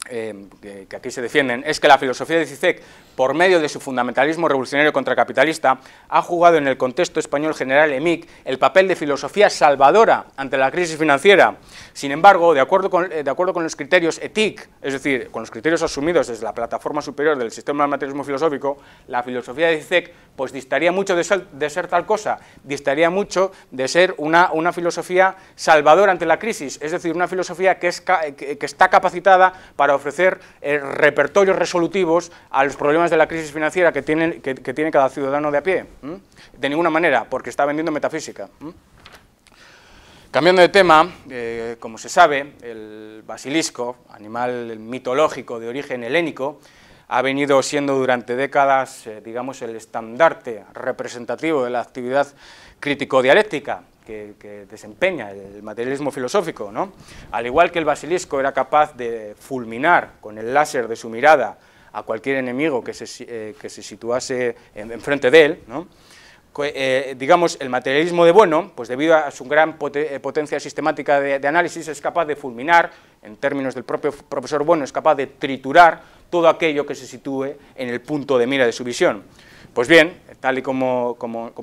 que aquí se defienden, es que la filosofía de Zizek, por medio de su fundamentalismo revolucionario contracapitalista, ha jugado en el contexto español general EMIC el papel de filosofía salvadora ante la crisis financiera. Sin embargo, de acuerdo con los criterios ETIC, es decir, con los criterios asumidos desde la plataforma superior del sistema del materialismo filosófico, la filosofía de Zizek pues distaría mucho de ser tal cosa, distaría mucho de ser una filosofía salvadora ante la crisis, es decir, una filosofía que está capacitada para ofrecer repertorios resolutivos a los problemas de la crisis financiera que tiene cada ciudadano de a pie. De ninguna manera, porque está vendiendo metafísica. Cambiando de tema, como se sabe, el basilisco, animal mitológico de origen helénico, ha venido siendo durante décadas, digamos, el estandarte representativo de la actividad crítico-dialéctica que desempeña el materialismo filosófico, ¿no? Al igual que el basilisco era capaz de fulminar con el láser de su mirada a cualquier enemigo que se situase enfrente de él, ¿no? Digamos, el materialismo de Bueno, pues debido a su gran potencia sistemática de análisis, es capaz de fulminar, en términos del propio profesor Bueno, es capaz de triturar todo aquello que se sitúe en el punto de mira de su visión. Pues bien, tal y como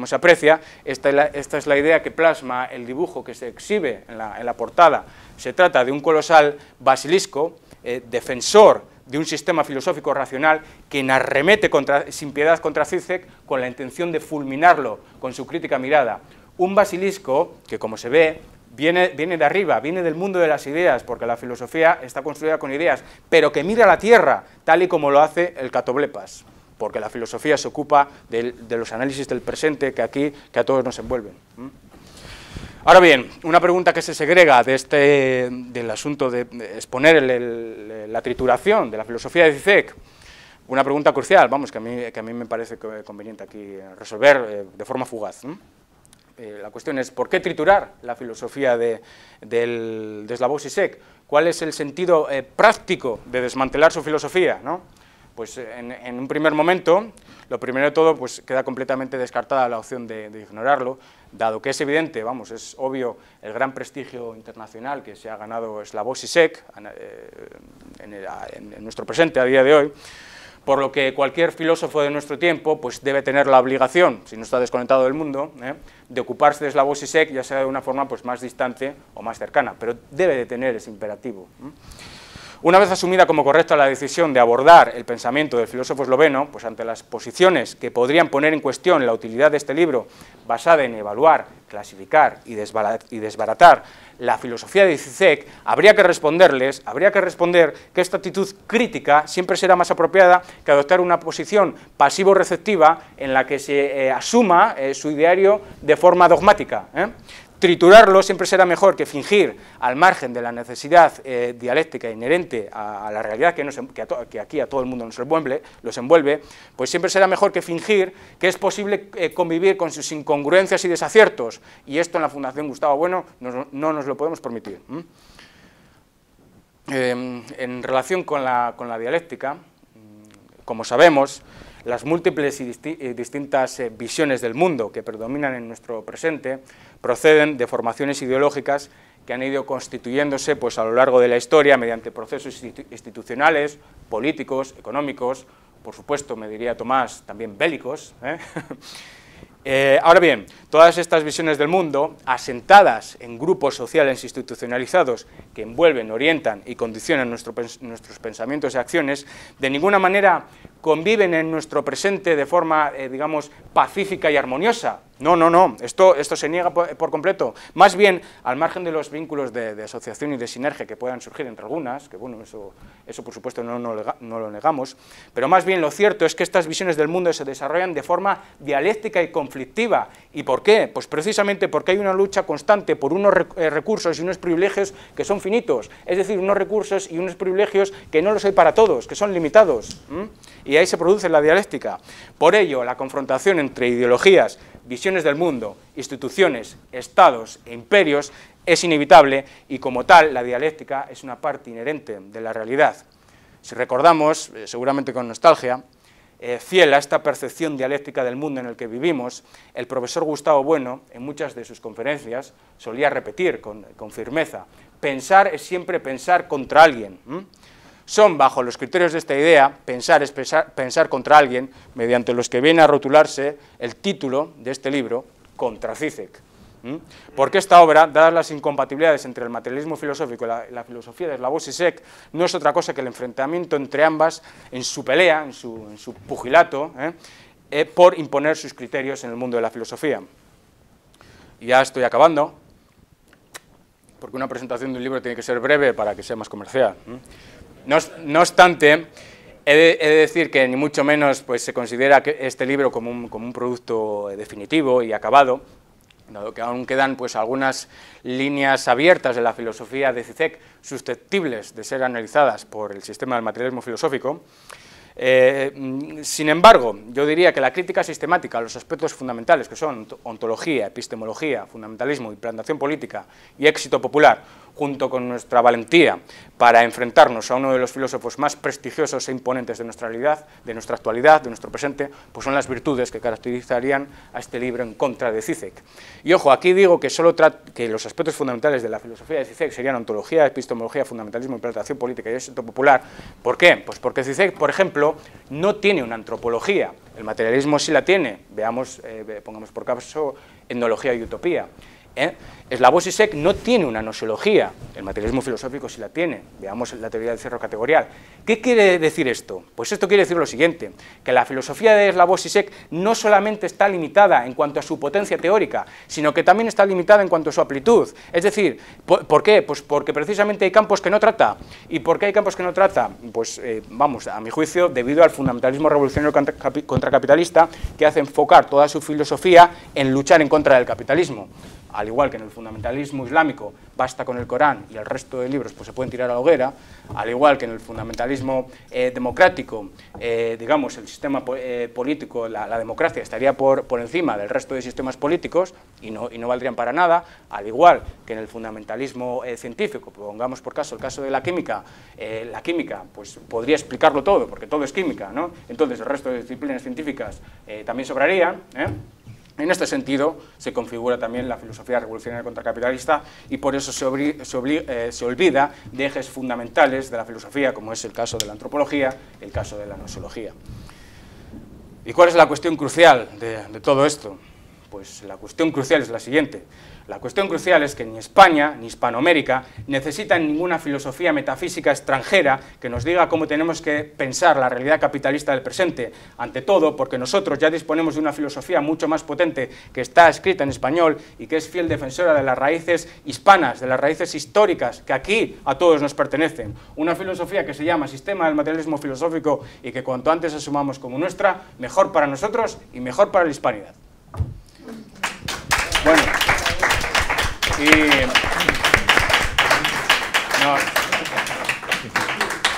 se aprecia, esta es la idea que plasma el dibujo que se exhibe en la portada. Se trata de un colosal basilisco, defensor de un sistema filosófico racional que arremete sin piedad contra Zizek con la intención de fulminarlo con su crítica mirada. Un basilisco que, como se ve, viene de arriba, viene del mundo de las ideas, porque la filosofía está construida con ideas, pero que mira a la tierra, tal y como lo hace el Catoblepas, porque la filosofía se ocupa de los análisis del presente que a todos nos envuelven. Ahora bien, una pregunta que se segrega del asunto de exponer la trituración de la filosofía de Zizek, una pregunta crucial, vamos, que a mí me parece conveniente aquí resolver de forma fugaz, ¿no? La cuestión es, ¿por qué triturar la filosofía de Slavoj Žižek? ¿Cuál es el sentido práctico de desmantelar su filosofía, ¿no? Pues en un primer momento, lo primero de todo, pues queda completamente descartada la opción de ignorarlo, dado que es evidente, vamos, es obvio el gran prestigio internacional que se ha ganado Slavoj Žižek en nuestro presente a día de hoy, por lo que cualquier filósofo de nuestro tiempo pues debe tener la obligación, si no está desconectado del mundo, de ocuparse de Slavoj Žižek, ya sea de una forma pues más distante o más cercana, pero debe de tener ese imperativo. Una vez asumida como correcta la decisión de abordar el pensamiento del filósofo esloveno, pues ante las posiciones que podrían poner en cuestión la utilidad de este libro, basada en evaluar, clasificar y desbaratar la filosofía de Zizek, habría que responder que esta actitud crítica siempre será más apropiada que adoptar una posición pasivo-receptiva en la que se asuma su ideario de forma dogmática. Triturarlo siempre será mejor que fingir, al margen de la necesidad dialéctica inherente a la realidad que aquí a todo el mundo los envuelve, pues siempre será mejor que fingir que es posible convivir con sus incongruencias y desaciertos, y esto en la Fundación Gustavo Bueno no nos lo podemos permitir. En relación con la dialéctica, como sabemos, las múltiples y distintas visiones del mundo que predominan en nuestro presente proceden de formaciones ideológicas que han ido constituyéndose pues, a lo largo de la historia mediante procesos institucionales, políticos, económicos, por supuesto, me diría Tomás, también bélicos. Ahora bien, todas estas visiones del mundo, asentadas en grupos sociales institucionalizados que envuelven, orientan y condicionan nuestros pensamientos y acciones, de ninguna manera conviven en nuestro presente de forma, digamos, pacífica y armoniosa. No, esto se niega por completo. Más bien, al margen de los vínculos de asociación y de sinergia que puedan surgir entre algunas, que bueno, eso por supuesto no lo negamos, pero más bien lo cierto es que estas visiones del mundo se desarrollan de forma dialéctica y conflictiva. ¿Y por qué? Pues precisamente porque hay una lucha constante por unos recursos y unos privilegios que son finitos, es decir, unos recursos y unos privilegios que no los hay para todos, que son limitados. Y ahí se produce la dialéctica. Por ello, la confrontación entre ideologías, visiones del mundo, instituciones, estados e imperios es inevitable y como tal la dialéctica es una parte inherente de la realidad. Si recordamos, seguramente con nostalgia, fiel a esta percepción dialéctica del mundo en el que vivimos, el profesor Gustavo Bueno, en muchas de sus conferencias, solía repetir con firmeza: pensar es siempre pensar contra alguien. Son, bajo los criterios de esta idea, pensar es pensar contra alguien, mediante los que viene a rotularse el título de este libro, Contra Zizek. Porque esta obra, dadas las incompatibilidades entre el materialismo filosófico y la filosofía de Slavoj Žižek, no es otra cosa que el enfrentamiento entre ambas en su pelea, en su pugilato, por imponer sus criterios en el mundo de la filosofía. Y ya estoy acabando, porque una presentación de un libro tiene que ser breve para que sea más comercial. No obstante, he de decir que ni mucho menos pues, se considera que este libro como un producto definitivo y acabado. dado que aún quedan pues, algunas líneas abiertas de la filosofía de Zizek susceptibles de ser analizadas por el sistema del materialismo filosófico. Sin embargo, yo diría que la crítica sistemática a los aspectos fundamentales que son ontología, epistemología, fundamentalismo, implantación política y éxito popular, junto con nuestra valentía para enfrentarnos a uno de los filósofos más prestigiosos e imponentes de nuestra realidad, de nuestra actualidad, de nuestro presente, pues son las virtudes que caracterizarían a este libro en contra de Zizek. Y ojo, aquí digo que que los aspectos fundamentales de la filosofía de Zizek serían ontología, epistemología, fundamentalismo, implantación política y éxito popular. ¿Por qué? Pues porque Zizek, por ejemplo, no tiene una antropología. El materialismo sí la tiene. Veamos, pongamos por caso, etnología y utopía. Slavoj Žižek no tiene una gnosiología, el materialismo filosófico sí la tiene, veamos la teoría del cerro categorial. ¿Qué quiere decir esto? Pues esto quiere decir lo siguiente, que la filosofía de Slavoj Žižek no solamente está limitada en cuanto a su potencia teórica, sino que también está limitada en cuanto a su amplitud. Es decir, ¿por qué? Pues porque precisamente hay campos que no trata. ¿Y por qué hay campos que no trata? Pues vamos, a mi juicio, debido al fundamentalismo revolucionario contracapitalista que hace enfocar toda su filosofía en luchar en contra del capitalismo. Al igual que en el fundamentalismo islámico basta con el Corán y el resto de libros pues se pueden tirar a la hoguera, al igual que en el fundamentalismo democrático, digamos, el sistema político, la democracia estaría por encima del resto de sistemas políticos y no valdrían para nada, al igual que en el fundamentalismo científico, pongamos por caso el caso de la química pues podría explicarlo todo, porque todo es química, ¿no? Entonces el resto de disciplinas científicas también sobrarían, En este sentido, se configura también la filosofía revolucionaria contracapitalista y por eso se olvida de ejes fundamentales de la filosofía, como es el caso de la antropología, el caso de la gnosiología. ¿Y cuál es la cuestión crucial de todo esto? Pues la cuestión crucial es la siguiente. La cuestión crucial es que ni España ni Hispanoamérica necesitan ninguna filosofía metafísica extranjera que nos diga cómo tenemos que pensar la realidad capitalista del presente. Ante todo, porque nosotros ya disponemos de una filosofía mucho más potente que está escrita en español y que es fiel defensora de las raíces hispanas, de las raíces históricas que aquí a todos nos pertenecen. Una filosofía que se llama Sistema del Materialismo Filosófico y que cuanto antes asumamos como nuestra, mejor para nosotros y mejor para la hispanidad. Bueno.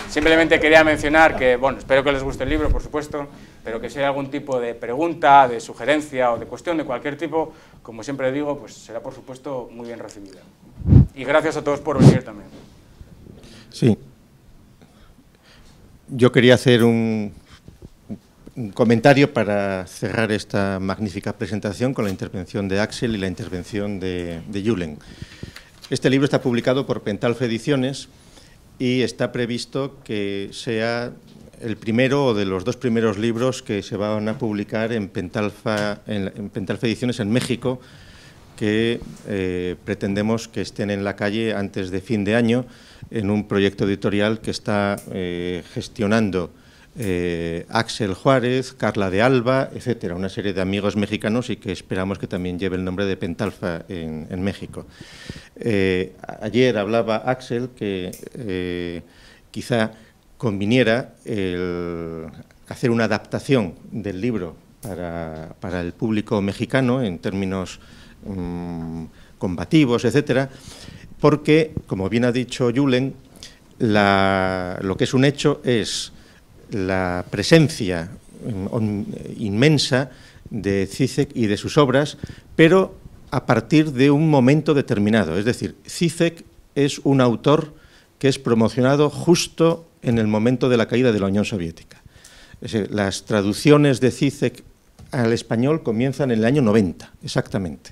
Simplemente quería mencionar que, bueno, espero que les guste el libro, por supuesto, pero que si hay algún tipo de pregunta, de sugerencia o de cuestión de cualquier tipo, como siempre digo, pues será, por supuesto, muy bien recibida. Y gracias a todos por venir también. Sí. Yo quería hacer un comentario para cerrar esta magnífica presentación con la intervención de Axel y la intervención de Julen. Este libro está publicado por Pentalfa Ediciones y está previsto que sea el primero o de los dos primeros libros que se van a publicar en Pentalfa Ediciones en México, que pretendemos que estén en la calle antes de fin de año en un proyecto editorial que está gestionando Axel Juárez, Carla de Alba, etcétera, una serie de amigos mexicanos y que esperamos que también lleve el nombre de Pentalfa en México. Ayer hablaba Axel que quizá conviniera hacer una adaptación del libro para el público mexicano en términos combativos, etcétera, porque, como bien ha dicho Julen, lo que es un hecho es la presencia inmensa de Zizek y de sus obras, pero a partir de un momento determinado. Es decir, Zizek es un autor que es promocionado justo en el momento de la caída de la Unión Soviética. Es decir, las traducciones de Zizek al español comienzan en el año 90, exactamente.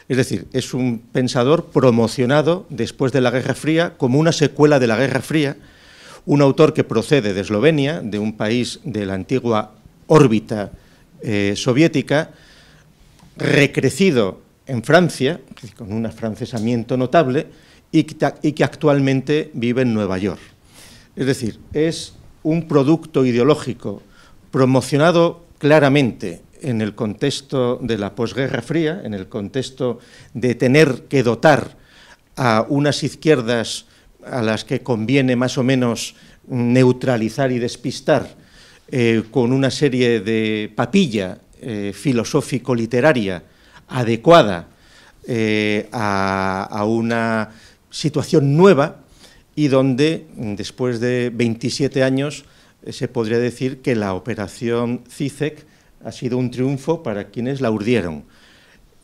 Es decir, es un pensador promocionado después de la Guerra Fría como una secuela de la Guerra Fría, un autor que procede de Eslovenia, de un país de la antigua órbita soviética, recrecido en Francia, con un afrancesamiento notable, y que actualmente vive en Nueva York. Es decir, es un producto ideológico promocionado claramente en el contexto de la posguerra fría, en el contexto de tener que dotar a unas izquierdas a las que conviene más o menos neutralizar y despistar con una serie de papilla filosófico-literaria adecuada a una situación nueva y donde, después de 27 años, se podría decir que la operación CICEC ha sido un triunfo para quienes la urdieron.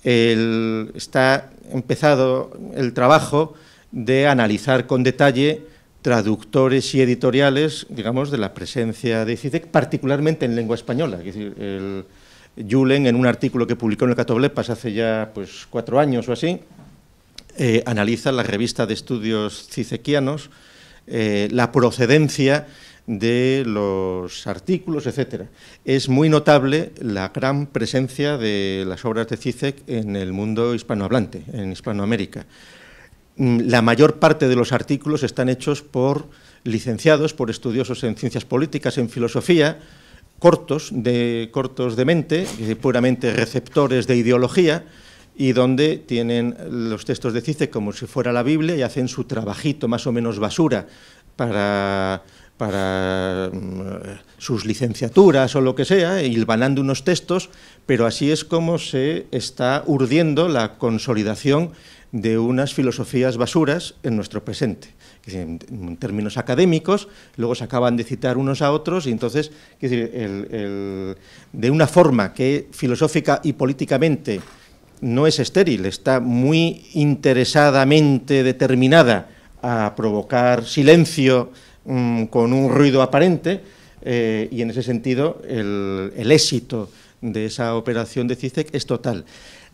Está empezado el trabajo de analizar con detalle traductores y editoriales, digamos, de la presencia de CICEC, particularmente en lengua española. Es decir, Julen, en un artículo que publicó en el Catoblepas hace ya 4 años o así, analiza la revista de estudios cicequianos, la procedencia de los artículos, etcétera. Es muy notable la gran presencia de las obras de CICEC en el mundo hispanohablante, en Hispanoamérica. La mayor parte de los artículos están hechos por licenciados, por estudiosos en ciencias políticas, en filosofía, cortos de mente, puramente receptores de ideología, y donde tienen los textos de CICEC como si fuera la Biblia y hacen su trabajito más o menos basura para sus licenciaturas o lo que sea, hilvanando unos textos, pero así es como se está urdiendo la consolidación de unas filosofías basuras en nuestro presente. En términos académicos, luego se acaban de citar unos a otros, y entonces, de una forma que filosófica y políticamente no es estéril, está muy interesadamente determinada a provocar silencio con un ruido aparente, y en ese sentido el éxito de esa operación de CICEC es total.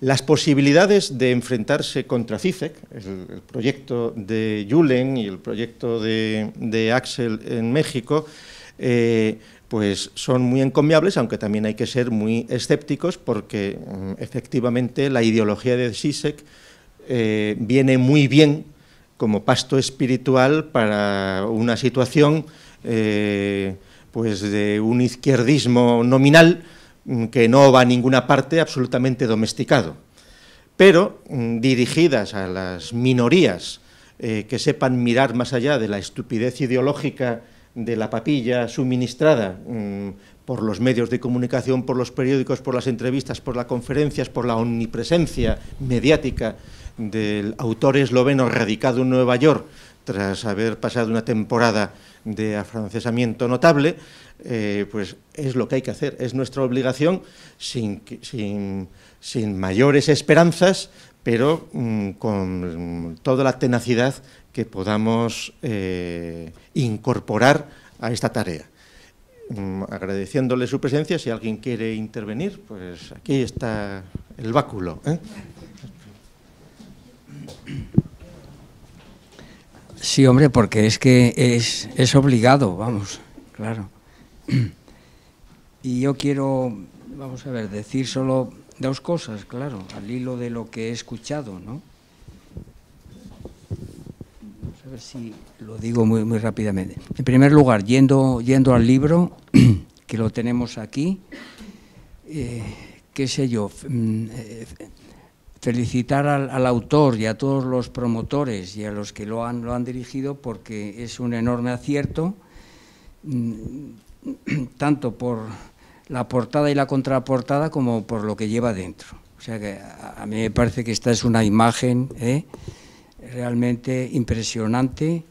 Las posibilidades de enfrentarse contra CICEC, el proyecto de Julen y el proyecto de Axel en México, pues son muy encomiables, aunque también hay que ser muy escépticos, porque efectivamente la ideología de CICEC viene muy bien como pasto espiritual para una situación pues de un izquierdismo nominal que no va a ninguna parte, absolutamente domesticado, pero dirigidas a las minorías que sepan mirar más allá de la estupidez ideológica de la papilla suministrada por los medios de comunicación, por los periódicos, por las entrevistas, por las conferencias, por la omnipresencia mediática del autor esloveno radicado en Nueva York tras haber pasado una temporada de afrancesamiento notable, pues es lo que hay que hacer, es nuestra obligación, sin mayores esperanzas, pero con toda la tenacidad que podamos incorporar a esta tarea. Agradeciéndole su presencia, si alguien quiere intervenir, pues aquí está el báculo, ¿eh? Sí, hombre, porque es que es obligado, vamos, claro. Y yo quiero, vamos a ver, decir solo 2 cosas, claro, al hilo de lo que he escuchado, ¿no? Vamos a ver si lo digo muy rápidamente. En primer lugar, yendo al libro, que lo tenemos aquí, qué sé yo, felicitar al autor y a todos los promotores y a los que lo han dirigido, porque es un enorme acierto, tanto por la portada y la contraportada como por lo que lleva dentro. O sea que a mí me parece que esta es una imagen realmente impresionante,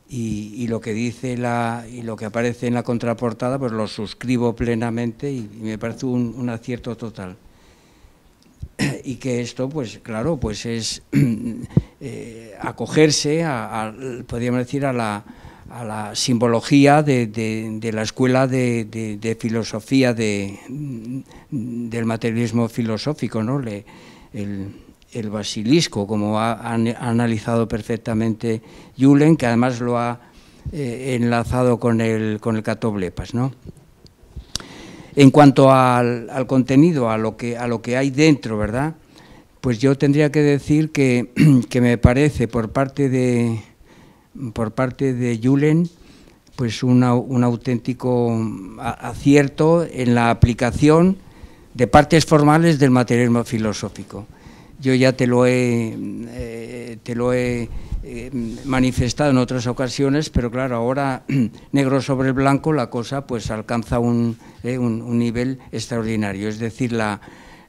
y lo que dice y lo que aparece en la contraportada, pues lo suscribo plenamente, y me parece un acierto total. Y que esto, pues claro, pues es acogerse podríamos decir, a la simbología de la escuela de filosofía del materialismo filosófico, ¿no? El basilisco, como ha analizado perfectamente Julen, que además lo ha enlazado con el Catoblepas, ¿no? En cuanto al contenido, a lo que hay dentro, ¿verdad? Pues yo tendría que decir que me parece por parte de Julen, pues un auténtico acierto en la aplicación de partes formales del materialismo filosófico. Yo ya te lo he manifestado en otras ocasiones, pero claro, ahora negro sobre blanco la cosa pues alcanza un nivel extraordinario. Es decir, la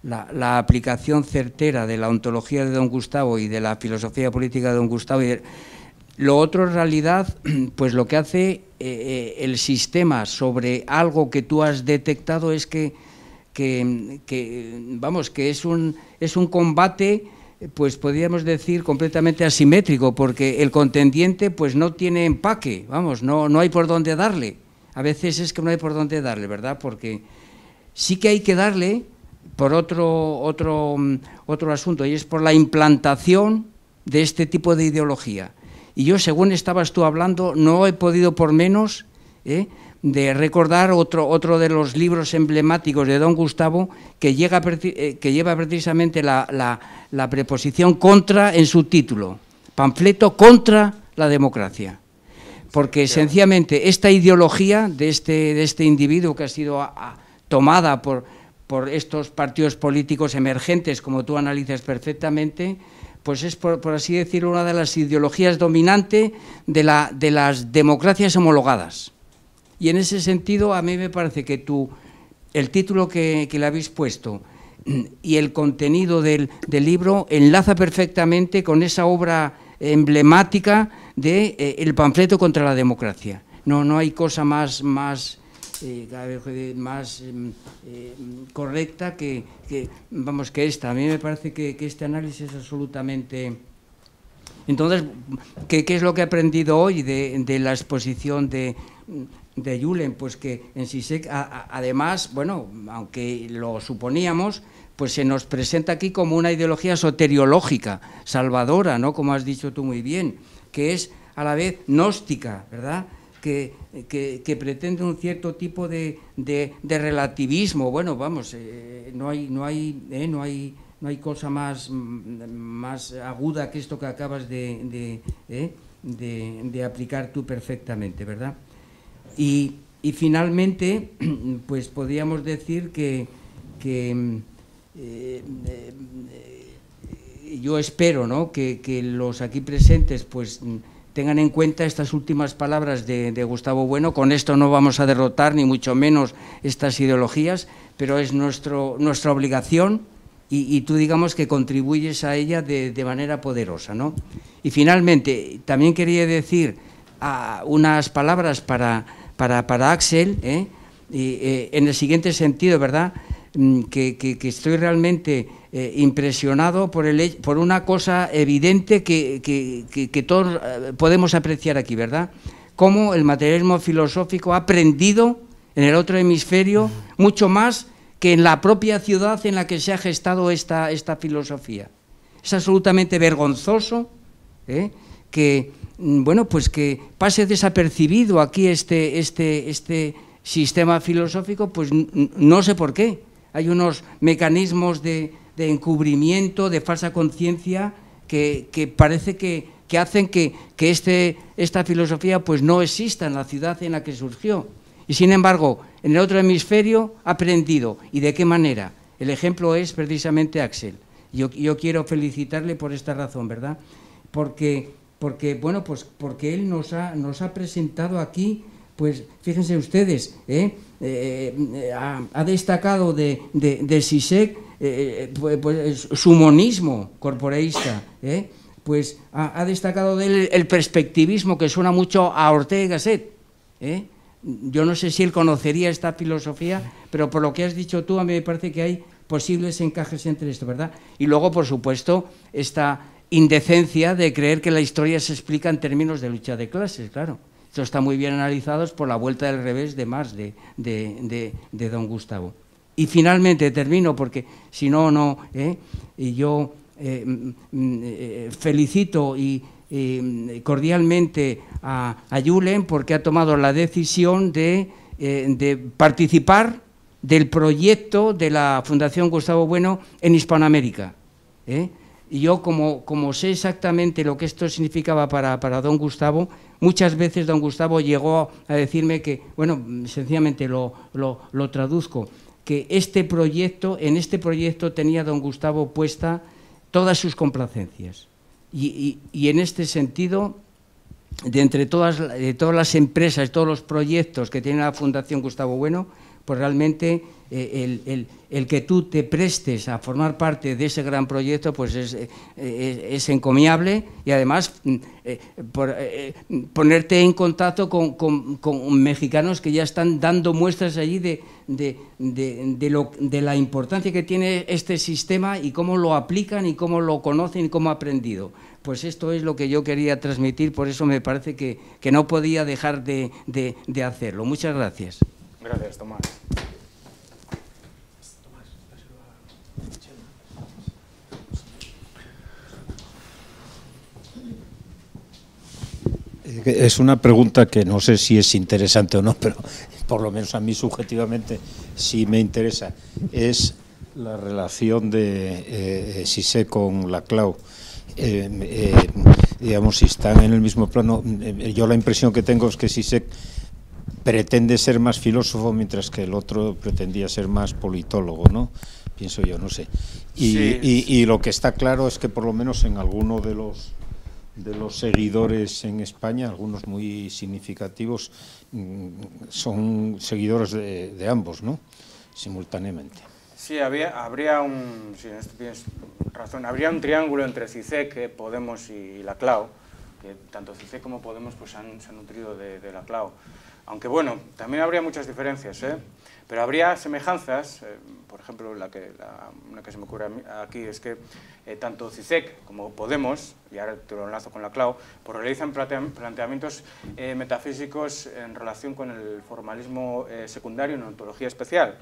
la aplicación certera de la ontología de don Gustavo y de la filosofía política de don Gustavo. Lo otro, en realidad, pues lo que hace el sistema sobre algo que tú has detectado es que es un combate, pues podríamos decir, completamente asimétrico, porque el contendiente pues no tiene empaque, vamos, no hay por dónde darle. A veces es que no hay por dónde darle, ¿verdad? Porque sí que hay que darle por otro asunto, y es por la implantación de este tipo de ideología. Y yo, según estabas tú hablando, no he podido por menos de recordar otro de los libros emblemáticos de don Gustavo que lleva precisamente la preposición contra en su título, Panfleto contra la democracia. Porque sencillamente esta ideología de este individuo que ha sido tomada por estos partidos políticos emergentes, como tú analizas perfectamente, pues es, por así decirlo, una de las ideologías dominantes de las democracias homologadas. Y en ese sentido, a mí me parece que el título que le habéis puesto y el contenido del libro enlaza perfectamente con esa obra emblemática de El panfleto contra la democracia. No hay cosa más correcta que esta. A mí me parece que este análisis es absolutamente... Entonces, ¿qué es lo que he aprendido hoy de la exposición de Julen? Pues que en Zizek, además, bueno, aunque lo suponíamos, pues se nos presenta aquí como una ideología soteriológica, salvadora, ¿no? Como has dicho tú muy bien, que es a la vez gnóstica, ¿verdad?, que pretende un cierto tipo de relativismo. Bueno, vamos, no hay cosa más aguda que esto que acabas de aplicar tú perfectamente, ¿verdad? Y finalmente, pues podríamos decir que yo espero, ¿no?, que los aquí presentes pues tengan en cuenta estas últimas palabras de Gustavo Bueno. Con esto no vamos a derrotar ni mucho menos estas ideologías, pero es nuestra obligación y tú, digamos, que contribuyes a ella de manera poderosa, ¿no? Y finalmente, también quería decir unas palabras para Axel, en el siguiente sentido, ¿verdad?, que estoy realmente impresionado por una cosa evidente que todos podemos apreciar aquí, ¿verdad? Cómo el materialismo filosófico ha aprendido en el otro hemisferio mucho más que en la propia ciudad en la que se ha gestado esta filosofía. Es absolutamente vergonzoso que, bueno, pues que pase desapercibido aquí este sistema filosófico, pues no sé por qué. Hay unos mecanismos de encubrimiento, de falsa conciencia, que parece que hacen que esta filosofía pues no exista en la ciudad en la que surgió. Y sin embargo, en el otro hemisferio ha aprendido. ¿Y de qué manera? El ejemplo es precisamente Axel. Yo quiero felicitarle por esta razón, ¿verdad? Porque bueno, pues porque él nos ha presentado aquí, pues fíjense ustedes, ha destacado de Zizek pues, su monismo corporeísta, pues ha destacado de él el perspectivismo, que suena mucho a Ortega y Gasset. Yo no sé si él conocería esta filosofía, pero por lo que has dicho tú, a mí me parece que hay posibles encajes entre esto, ¿verdad? Y luego, por supuesto, esta indecencia de creer que la historia se explica en términos de lucha de clases, claro. Esto está muy bien analizado por la vuelta del revés de Marx, de don Gustavo. Y finalmente termino, porque si no, y yo felicito y cordialmente a Julen porque ha tomado la decisión de participar del proyecto de la Fundación Gustavo Bueno en Hispanoamérica. Y yo, como sé exactamente lo que esto significaba para don Gustavo, muchas veces don Gustavo llegó a decirme que, bueno, sencillamente lo traduzco, que en este proyecto tenía don Gustavo puesta todas sus complacencias. Y en este sentido, de entre todas las empresas, todos los proyectos que tiene la Fundación Gustavo Bueno, pues realmente el que tú te prestes a formar parte de ese gran proyecto, pues es encomiable, y además ponerte en contacto con mexicanos que ya están dando muestras allí de la importancia que tiene este sistema y cómo lo aplican y cómo lo conocen y cómo han aprendido. Pues esto es lo que yo quería transmitir, por eso me parece que no podía dejar de hacerlo. Muchas gracias. Gracias, Tomás. Es una pregunta que no sé si es interesante o no, pero por lo menos a mí subjetivamente sí me interesa. Es la relación de Zizek con Laclau. Digamos, si están en el mismo plano. Yo la impresión que tengo es que Zizek pretende ser más filósofo, mientras que el otro pretendía ser más politólogo, ¿no? Pienso yo, no sé. Y lo que está claro es que por lo menos en alguno de los seguidores en España, algunos muy significativos, son seguidores de ambos, ¿no? Simultáneamente. Sí, habría un, sí, en esto tienes razón, habría un triángulo entre Zizek, Podemos y Laclau, que tanto Zizek como Podemos pues, se han nutrido de Laclau. Aunque bueno, también habría muchas diferencias, pero habría semejanzas. Por ejemplo, una que se me ocurre aquí es que tanto Zizek como Podemos, y ahora te lo enlazo con Laclau, pues realizan planteamientos metafísicos en relación con el formalismo secundario en ontología especial.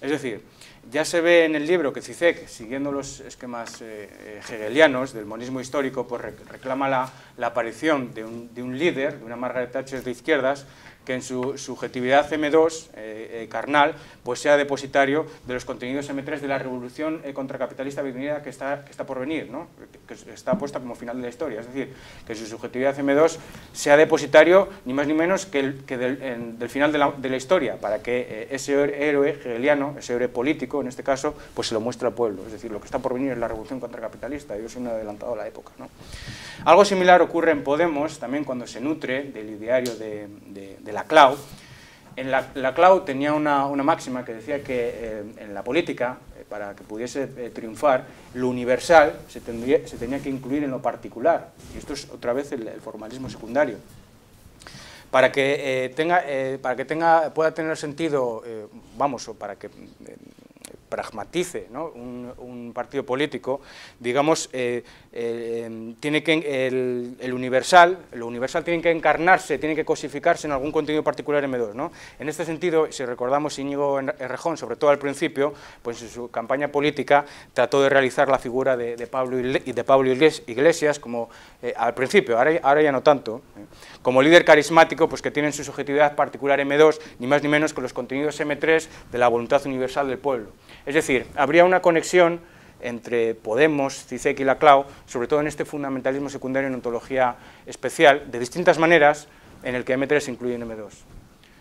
Es decir, ya se ve en el libro que Zizek, siguiendo los esquemas hegelianos del monismo histórico, pues reclama la aparición de un líder, de una Margaret Thatcher de izquierdas, que en su subjetividad M2, carnal, pues sea depositario de los contenidos M3 de la revolución contracapitalista venidera que está por venir, ¿no? Que está puesta como final de la historia. Es decir, que su subjetividad M2 sea depositario ni más ni menos que del final de la historia, para que ese héroe hegeliano, ese héroe político, en este caso, pues se lo muestre al pueblo. Es decir, lo que está por venir es la revolución contracapitalista. Yo soy un adelantado a la época, ¿no? Algo similar ocurre en Podemos, también cuando se nutre del ideario de Laclau. En Laclau tenía una máxima que decía que en la política, para que pudiese triunfar, lo universal se tenía que incluir en lo particular. Y esto es otra vez el formalismo secundario. Para que pueda tener sentido, o para que pragmatice, ¿no? un partido político, digamos, tiene que lo universal tiene que encarnarse, tiene que cosificarse en algún contenido particular M2, ¿no? En este sentido, si recordamos Íñigo Errejón, sobre todo al principio, pues en su campaña política trató de realizar la figura de Pablo Iglesias como al principio, ahora ya no tanto, como líder carismático, pues que tiene en su subjetividad particular M2, ni más ni menos que los contenidos M3 de la voluntad universal del pueblo. Es decir, habría una conexión entre Podemos, Zizek y Laclau, sobre todo en este fundamentalismo secundario en ontología especial, de distintas maneras, en el que M3 incluye en M2.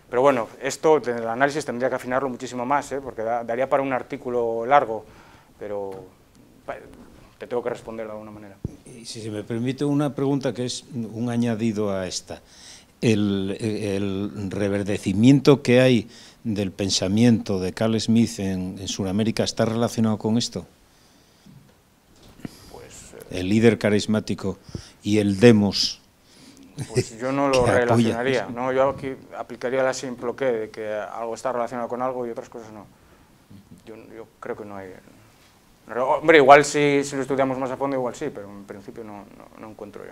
Pero bueno, esto, el análisis tendría que afinarlo muchísimo más, porque daría para un artículo largo, pero te tengo que responder de alguna manera. Y si se me permite una pregunta que es un añadido a esta. El reverdecimiento que hay del pensamiento de Carl Smith en Sudamérica está relacionado con esto. Pues, el líder carismático y el demos. Pues yo no lo relacionaría, ¿no? Yo aquí aplicaría la simple que de que algo está relacionado con algo y otras cosas no. Yo creo que no hay. Hombre, igual si lo estudiamos más a fondo, igual sí, pero en principio no encuentro yo.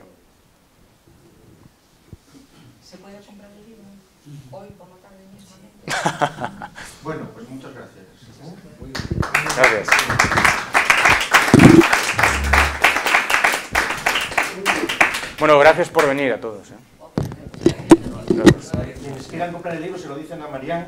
¿Se puede comprar el libro hoy por la tarde mismamente? Bueno, pues muchas gracias. Gracias. Bueno, gracias por venir a todos. Gracias. Quienes quieran comprar el libro se lo dicen a Marián.